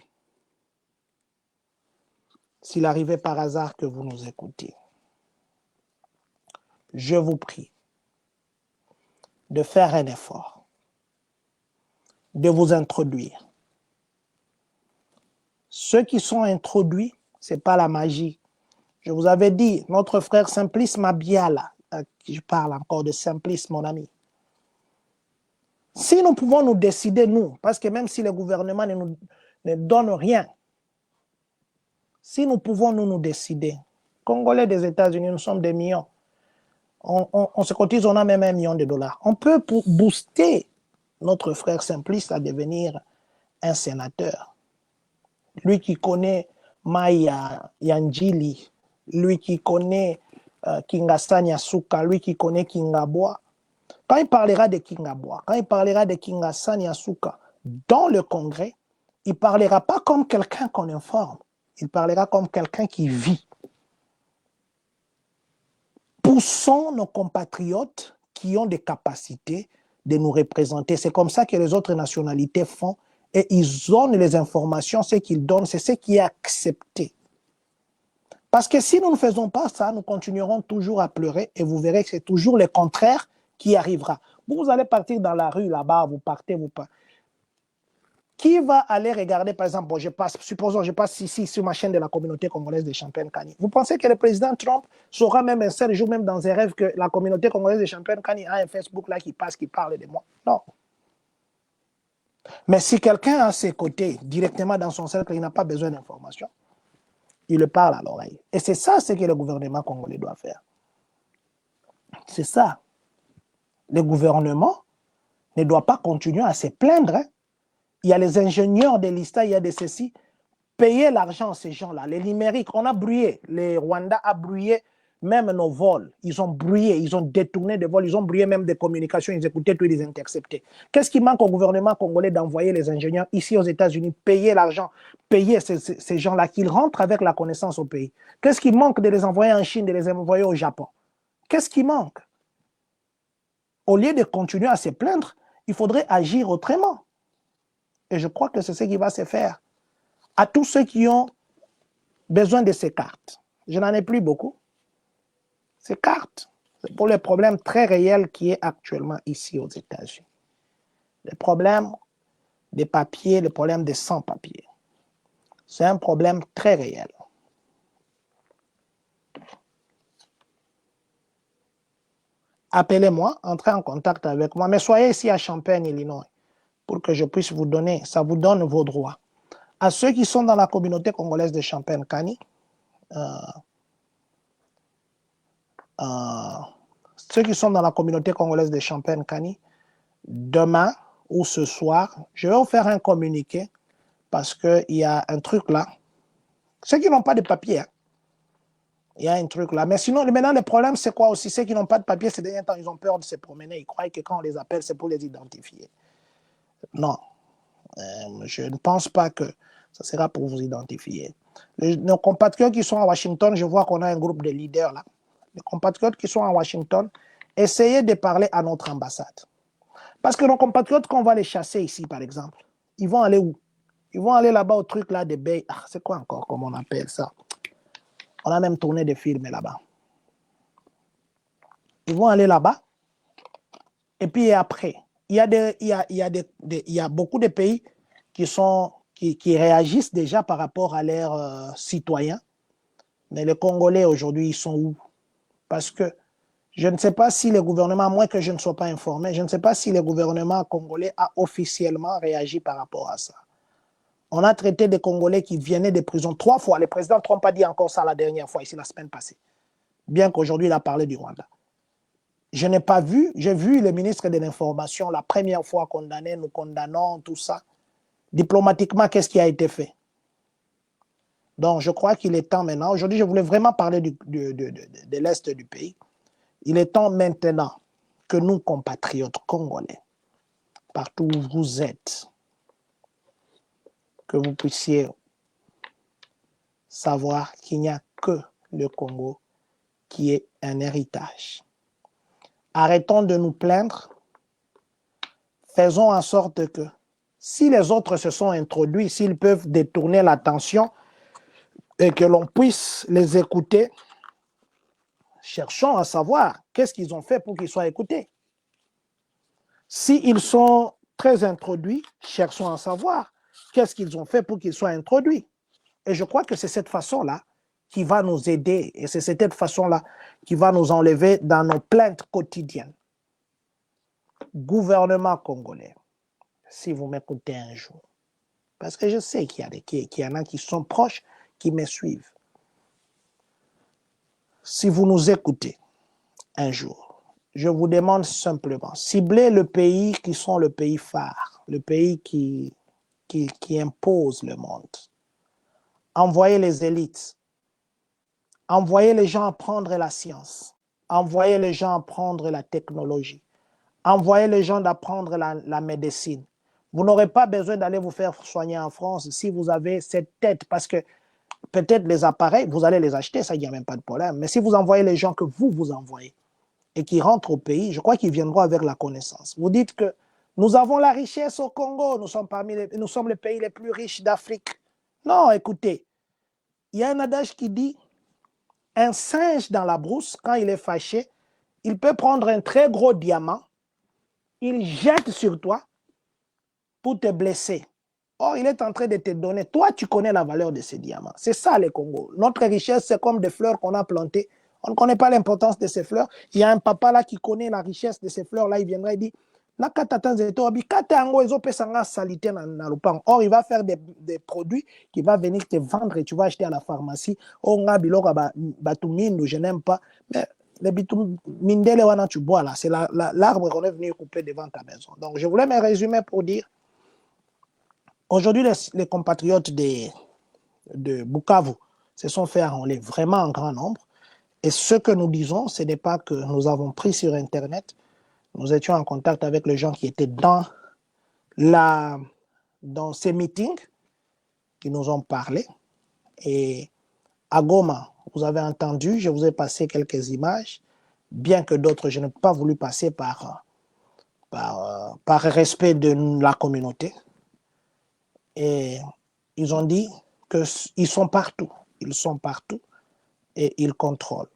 s'il arrivait par hasard que vous nous écoutez, je vous prie de faire un effort, de vous introduire. Ceux qui sont introduits, ce n'est pas la magie. Je vous avais dit, notre frère Simplice Mabiala, je parle encore de Simplice, mon ami. Si nous pouvons nous décider, nous, parce que même si le gouvernement ne donne rien, si nous pouvons nous décider, Congolais des États-Unis, nous sommes des millions, on se cotise, on a même $1 million. On peut booster notre frère Simplice à devenir un sénateur. Lui qui connaît Maya Yanjili, lui qui connaît Kingasa Nyasuka, lui qui connaît Kingabwa. Quand il parlera de Kingabwa, quand il parlera de Kingasa Nyasuka dans le Congrès, il ne parlera pas comme quelqu'un qu'on informe, il parlera comme quelqu'un qui vit. Poussons nos compatriotes qui ont des capacités de nous représenter. C'est comme ça que les autres nationalités font et ils donnent les informations, ce qu'ils donnent, c'est ce qui est accepté. Parce que si nous ne faisons pas ça, nous continuerons toujours à pleurer et vous verrez que c'est toujours le contraire qui arrivera. Vous allez partir dans la rue là-bas, vous partez, vous partez. Qui va aller regarder, par exemple, supposons, je passe ici sur ma chaîne de la communauté congolaise des Champagne-Kani. Vous pensez que le président Trump saura même un seul jour, même dans un rêve, que la communauté congolaise des Champagne-Kani a un Facebook là qui passe, qui parle de moi? Non. Mais si quelqu'un a ses côtés, directement dans son cercle, il n'a pas besoin d'informations, il le parle à l'oreille. Et c'est ça ce que le gouvernement congolais doit faire. C'est ça. Le gouvernement ne doit pas continuer à se plaindre. Hein. Il y a les ingénieurs de l'ISTA, il y a de ceci. Payer l'argent, ces gens-là. Les numériques, on a brouillé. Les Rwandais a brouillé même nos vols. Ils ont brouillé, ils ont détourné des vols, ils ont brouillé même des communications, ils écoutaient tout, ils les interceptaient. Qu'est-ce qui manque au gouvernement congolais d'envoyer les ingénieurs ici aux États-Unis, payer l'argent, payer ces gens-là, qu'ils rentrent avec la connaissance au pays? Qu'est-ce qui manque de les envoyer en Chine, de les envoyer au Japon? Qu'est-ce qui manque? Au lieu de continuer à se plaindre, il faudrait agir autrement. Et je crois que c'est ce qui va se faire. À tous ceux qui ont besoin de ces cartes, je n'en ai plus beaucoup. Ces cartes, c'est pour le problème très réel qui est actuellement ici aux États-Unis. Le problème des papiers, le problème des sans-papiers. C'est un problème très réel. Appelez-moi, entrez en contact avec moi, mais soyez ici à Champaign, Illinois, pour que je puisse vous donner, ça vous donne vos droits. À ceux qui sont dans la communauté congolaise de Champagne-Kani, ceux qui sont dans la communauté congolaise de Champagne-Kani, demain ou ce soir, je vais vous faire un communiqué parce qu'il y a un truc là. Ceux qui n'ont pas de papier, hein, il y a un truc là. Mais sinon, maintenant, le problème, c'est quoi aussi? Ceux qui n'ont pas de papier, ces derniers temps, ils ont peur de se promener. Ils croient que quand on les appelle, c'est pour les identifier. Non. Je ne pense pas que ça sera pour vous identifier. Nos compatriotes qui sont à Washington, je vois qu'on a un groupe de leaders là. Les compatriotes qui sont à Washington, essayez de parler à notre ambassade. Parce que nos compatriotes, quand on va les chasser ici, par exemple, ils vont aller où? Ils vont aller là-bas au truc là de Bay. Ah, c'est quoi encore, comment on appelle ça? On a même tourné des films là-bas. Ils vont aller là-bas. Et puis après, il y a beaucoup de pays qui réagissent déjà par rapport à leurs citoyens. Mais les Congolais aujourd'hui, ils sont où? Parce que je ne sais pas si le gouvernement, à moins que je ne sois pas informé, je ne sais pas si le gouvernement congolais a officiellement réagi par rapport à ça. On a traité des Congolais qui venaient de prison 3 fois. Le président Trump a dit encore ça la dernière fois, ici la semaine passée. Bien qu'aujourd'hui, il a parlé du Rwanda. Je n'ai pas vu, j'ai vu le ministre de l'Information la première fois condamné, nous condamnons, tout ça. Diplomatiquement, qu'est-ce qui a été fait? Donc, je crois qu'il est temps maintenant. Aujourd'hui, je voulais vraiment parler de l'Est du pays. Il est temps maintenant que nous, compatriotes congolais, partout où vous êtes, que vous puissiez savoir qu'il n'y a que le Congo qui est un héritage. Arrêtons de nous plaindre. Faisons en sorte que Si les autres se sont introduits, s'ils peuvent détourner l'attention et que l'on puisse les écouter, cherchons à savoir qu'est-ce qu'ils ont fait pour qu'ils soient écoutés. S'ils sont très introduits, cherchons à savoir qu'est-ce qu'ils ont fait pour qu'ils soient introduits. Et je crois que c'est cette façon-là qui va nous aider et c'est cette façon-là qui va nous enlever dans nos plaintes quotidiennes. Gouvernement congolais, si vous m'écoutez un jour, parce que je sais qu'il y en a qui sont proches, qui me suivent. Si vous nous écoutez un jour, je vous demande simplement, ciblez le pays qui sont le pays phare, le pays qui impose le monde. Envoyez les élites, envoyez les gens apprendre la science, envoyez les gens apprendre la technologie, envoyez les gens d'apprendre la médecine. Vous n'aurez pas besoin d'aller vous faire soigner en France si vous avez cette tête, parce que peut-être les appareils, vous allez les acheter, ça, il n'y a même pas de problème. Mais si vous envoyez les gens que vous envoyez et qui rentrent au pays, je crois qu'ils viendront avec la connaissance. Vous dites que nous avons la richesse au Congo, nous sommes les pays les plus riches d'Afrique. Non, écoutez, il y a un adage qui dit, un singe dans la brousse, quand il est fâché, il peut prendre un très gros diamant, il jette sur toi pour te blesser. Or, il est en train de te donner. Toi, tu connais la valeur de ces diamants. C'est ça, les Congo. Notre richesse, c'est comme des fleurs qu'on a plantées. On ne connaît pas l'importance de ces fleurs. Il y a un papa là qui connaît la richesse de ces fleurs. Là, il viendra et dit, or, il va faire des produits qu'il va venir te vendre et tu vas acheter à la pharmacie. Je n'aime pas. Mais les mindele, tu bois là. C'est l'arbre qu'on est venu couper devant ta maison. Donc, je voulais me résumer pour dire, aujourd'hui, les compatriotes de Bukavu se sont fait enrôler vraiment en grand nombre. Et ce que nous disons, ce n'est pas que nous avons pris sur Internet. Nous étions en contact avec les gens qui étaient dans ces meetings, qui nous ont parlé. Et à Goma, vous avez entendu, je vous ai passé quelques images, bien que d'autres, je n'ai pas voulu passer par respect de la communauté. Et ils ont dit qu'ils sont partout. Ils sont partout et ils contrôlent.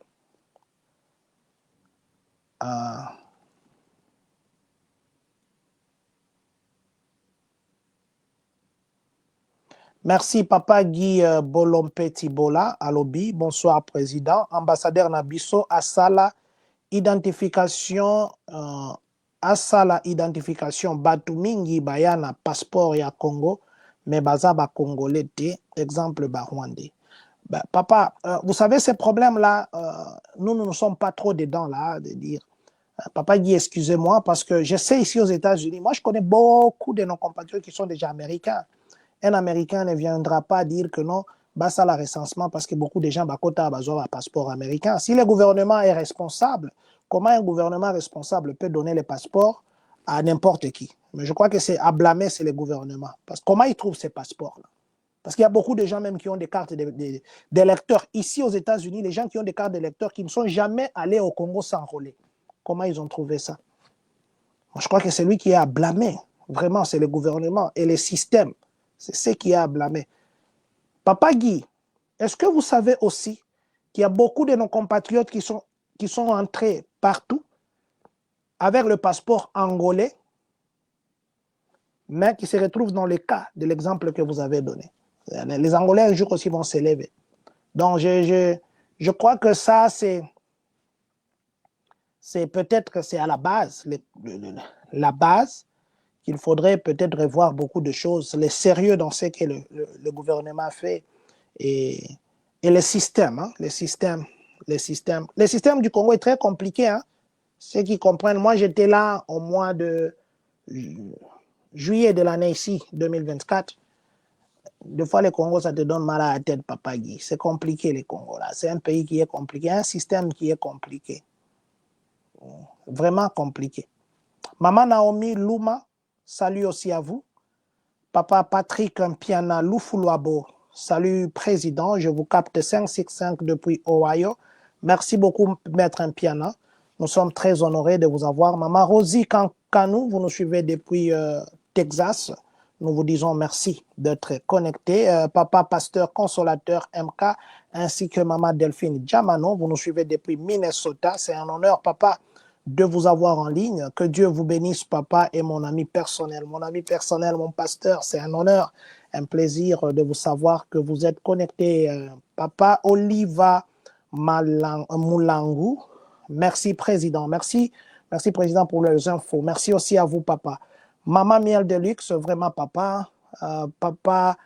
Merci, Papa Guy Bolompe Tibola, Alobi. Bonsoir, Président. Ambassadeur Nabiso, Asala, identification, Batumingi, Bayana, passeport ya Congo, mais Bazaba Congolais, exemple, Rwandais. Papa, vous savez, ces problèmes-là, nous ne sommes pas trop dedans, là, de dire. Papa Guy, excusez-moi, parce que je sais ici aux États-Unis, moi, je connais beaucoup de nos compatriotes qui sont déjà américains. Un Américain ne viendra pas dire que non, ça la recensement parce que beaucoup de gens ont un passeport américain. Si le gouvernement est responsable, comment un gouvernement responsable peut donner les passeports à n'importe qui? Mais je crois que c'est à blâmer, c'est le gouvernement. Parce que comment ils trouvent ces passeports-là? Parce qu'il y a beaucoup de gens même qui ont des cartes d'électeurs. Ici aux États-Unis, les gens qui ont des cartes d'électeurs qui ne sont jamais allés au Congo s'enrôler. Comment ils ont trouvé ça? Moi, je crois que c'est lui qui est à blâmer. Vraiment, c'est le gouvernement et les systèmes. C'est ce qui est à blâmer. Papa Guy, est-ce que vous savez aussi qu'il y a beaucoup de nos compatriotes qui sont entrés partout avec le passeport angolais, mais qui se retrouvent dans le cas de l'exemple que vous avez donné? Les Angolais un jour aussi vont s'élever. Donc, je crois que ça, c'est peut-être que c'est à la base, la base, qu'il faudrait peut-être revoir beaucoup de choses, le sérieux dans ce que le gouvernement fait et le système, hein, le système du Congo est très compliqué. Hein. Ceux qui comprennent, moi j'étais là au mois de juillet de l'année ici, 2024. Des fois, le Congo, ça te donne mal à la tête, Papa Guy. C'est compliqué, le Congo, là. C'est un pays qui est compliqué, un système qui est compliqué. Vraiment compliqué. Maman Naomi Luma, salut aussi à vous. Papa Patrick Mpiana Lufuluabo, salut Président, je vous capte 565 depuis Ohio. Merci beaucoup, Maître Mpiana. Nous sommes très honorés de vous avoir. Maman Rosie Kanou, vous nous suivez depuis Texas. Nous vous disons merci d'être connectés. Papa Pasteur Consolateur MK, ainsi que Maman Delphine Djamano, vous nous suivez depuis Minnesota. C'est un honneur, papa, de vous avoir en ligne. Que Dieu vous bénisse, papa, et mon ami personnel. Mon ami personnel, mon pasteur, c'est un honneur, un plaisir de vous savoir que vous êtes connectés. Papa Oliva Moulangu, merci, Président. Merci, Président, pour les infos. Merci aussi à vous, papa. Maman Miel de Luxe, vraiment, papa. Papa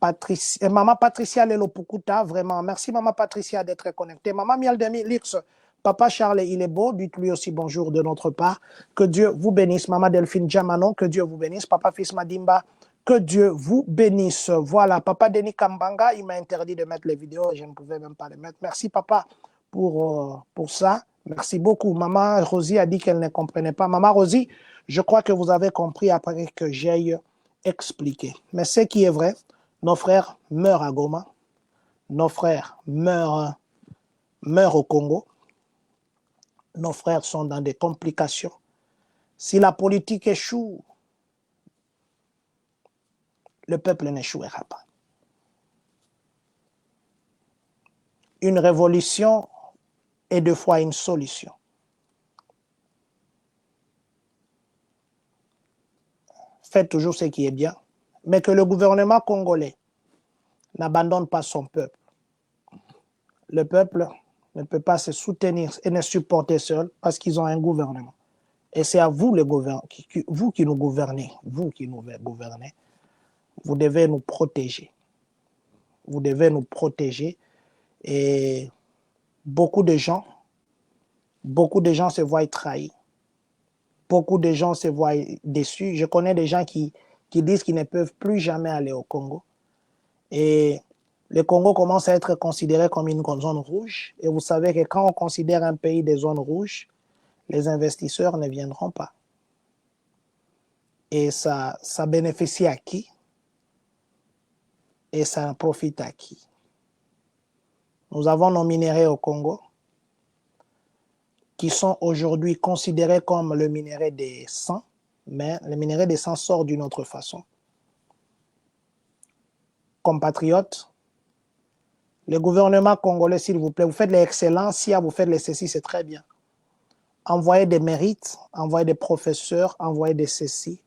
Patricia, Maman Patricia Lelopukuta, vraiment. Merci, Maman Patricia, d'être connectée. Maman Miel de Luxe, papa Charles, il est beau. Dites-lui aussi bonjour de notre part. Que Dieu vous bénisse. Maman Delphine Djamano, que Dieu vous bénisse. Papa Fils Madimba, que Dieu vous bénisse. Voilà, papa Denis Kambanga, il m'a interdit de mettre les vidéos. Je ne pouvais même pas les mettre. Merci, papa, pour ça. Merci beaucoup. Maman Rosie a dit qu'elle ne comprenait pas. Maman Rosie, je crois que vous avez compris après que j'aille expliqué. Mais ce qui est vrai, nos frères meurent à Goma, nos frères meurent au Congo, nos frères sont dans des complications. Si la politique échoue, le peuple n'échouera pas. Une révolution est deux fois une solution. Faites toujours ce qui est bien, mais que le gouvernement congolais n'abandonne pas son peuple. Le peuple ne peut pas se soutenir et ne supporter seul parce qu'ils ont un gouvernement. Et c'est à vous, vous qui nous gouvernez, vous devez nous protéger. Vous devez nous protéger. Et beaucoup de gens se voient trahis. Beaucoup de gens se voient déçus. Je connais des gens qui disent qu'ils ne peuvent plus jamais aller au Congo. Et le Congo commence à être considéré comme une zone rouge. Et vous savez que quand on considère un pays des zones rouges, les investisseurs ne viendront pas. Et ça bénéficie à qui? Et ça profite à qui? Nous avons nos minéraux au Congo qui sont aujourd'hui considérés comme le minerai des sangs, mais le minerai des sangs sort d'une autre façon. Compatriotes, le gouvernement congolais, s'il vous plaît, vous faites l'excellence, vous faites les ceci, c'est très bien. Envoyez des mérites, envoyez des professeurs, envoyez des ceci,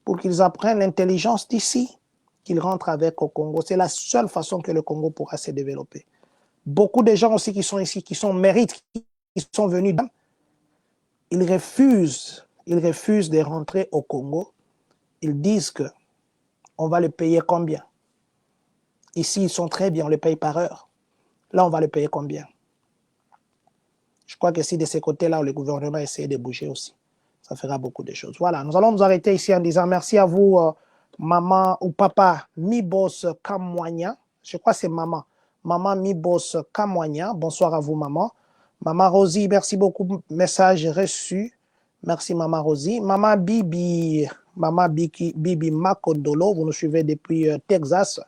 pour qu'ils apprennent l'intelligence d'ici, qu'ils rentrent avec au Congo. C'est la seule façon que le Congo pourra se développer. Beaucoup de gens aussi qui sont ici, qui sont mérites, qui sont venus, ils refusent de rentrer au Congo. Ils disent qu'on va le payer combien? Ici, ils sont très bien, on les paye par heure. Là, on va le payer combien? Je crois que si de ces côtés-là, le gouvernement essaie de bouger aussi, ça fera beaucoup de choses. Voilà, nous allons nous arrêter ici en disant merci à vous, maman ou papa Mibos Kamwanya. Je crois que c'est maman. Maman Mibos Kamwanya. Bonsoir à vous, maman. Maman Rosie, merci beaucoup. Message reçu. Merci, Maman Rosie. Maman Bibi Makondolo, vous nous suivez depuis Texas.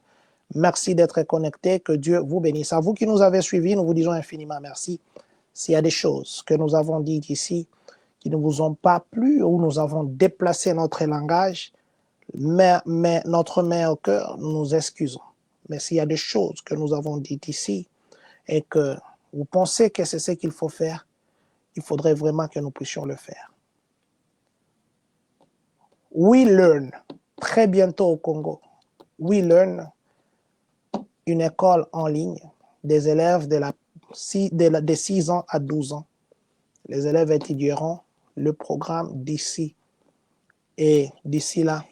Merci d'être connecté. Que Dieu vous bénisse. À vous qui nous avez suivis, nous vous disons infiniment merci. S'il y a des choses que nous avons dites ici qui ne vous ont pas plu ou nous avons déplacé notre langage, mais notre main au cœur, nous nous excusons. Mais s'il y a des choses que nous avons dites ici et que vous pensez que c'est ce qu'il faut faire, il faudrait vraiment que nous puissions le faire. We Learn, très bientôt au Congo. We Learn, une école en ligne des élèves de 6 ans à 12 ans. Les élèves étudieront le programme d'ici. Et d'ici là,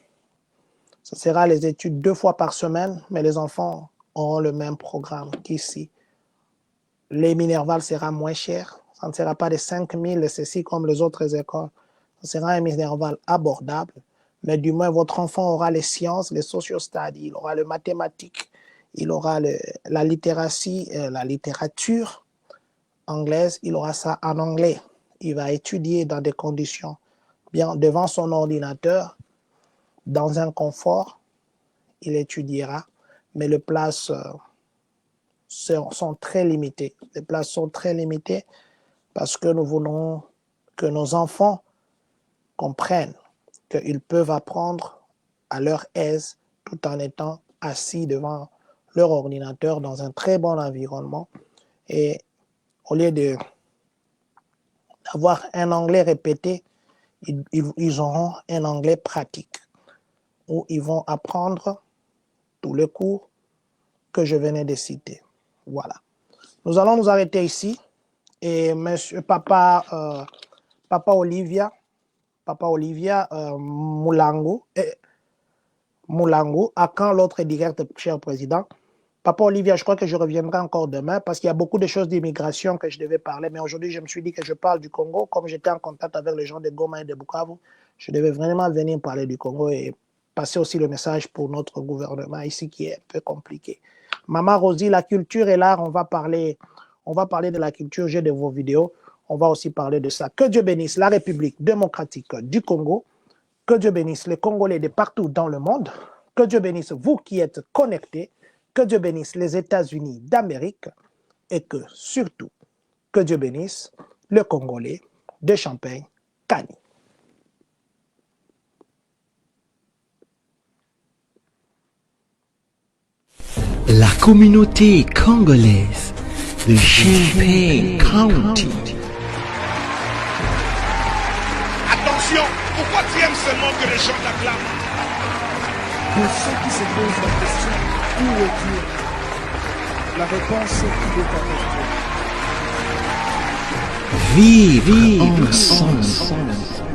ce sera les études 2 fois par semaine, mais les enfants auront le même programme qu'ici. Les Minerval sera moins cher. Ça ne sera pas de 5 000 ceci comme les autres écoles. Ce sera un Minerval abordable. Mais du moins, votre enfant aura les sciences, les socio-studies, il aura le mathématique, il aura la littératie, la littérature anglaise, il aura ça en anglais. Il va étudier dans des conditions bien devant son ordinateur, dans un confort. Il étudiera, mais les places sont très limitées. Les places sont très limitées parce que nous voulons que nos enfants comprennent qu'ils peuvent apprendre à leur aise tout en étant assis devant leur ordinateur dans un très bon environnement. Et au lieu d'avoir un anglais répété, ils auront un anglais pratique où ils vont apprendre tous les cours que je venais de citer. Voilà. Nous allons nous arrêter ici. Et monsieur, Papa Olivia Moulango, à quand l'autre direct, cher président? Papa Olivia, je crois que je reviendrai encore demain parce qu'il y a beaucoup de choses d'immigration que je devais parler, mais aujourd'hui, je me suis dit que je parle du Congo. Comme j'étais en contact avec les gens de Goma et de Bukavu, je devais vraiment venir parler du Congo et passer aussi le message pour notre gouvernement ici qui est un peu compliqué. Maman Rosie, la culture et l'art, on va parler de la culture, j'ai de vos vidéos, on va aussi parler de ça. Que Dieu bénisse la République démocratique du Congo, que Dieu bénisse les Congolais de partout dans le monde, que Dieu bénisse vous qui êtes connectés, que Dieu bénisse les États-Unis d'Amérique et que surtout, que Dieu bénisse le Congolais de Champagne-Kani. La communauté congolaise de Champagne County. Attention, pourquoi tu aimes seulement que les gens t'acclament? Pour ceux qui se posent la question, où est Dieu? La réponse est qu'il est avec toi. Vivre ensemble.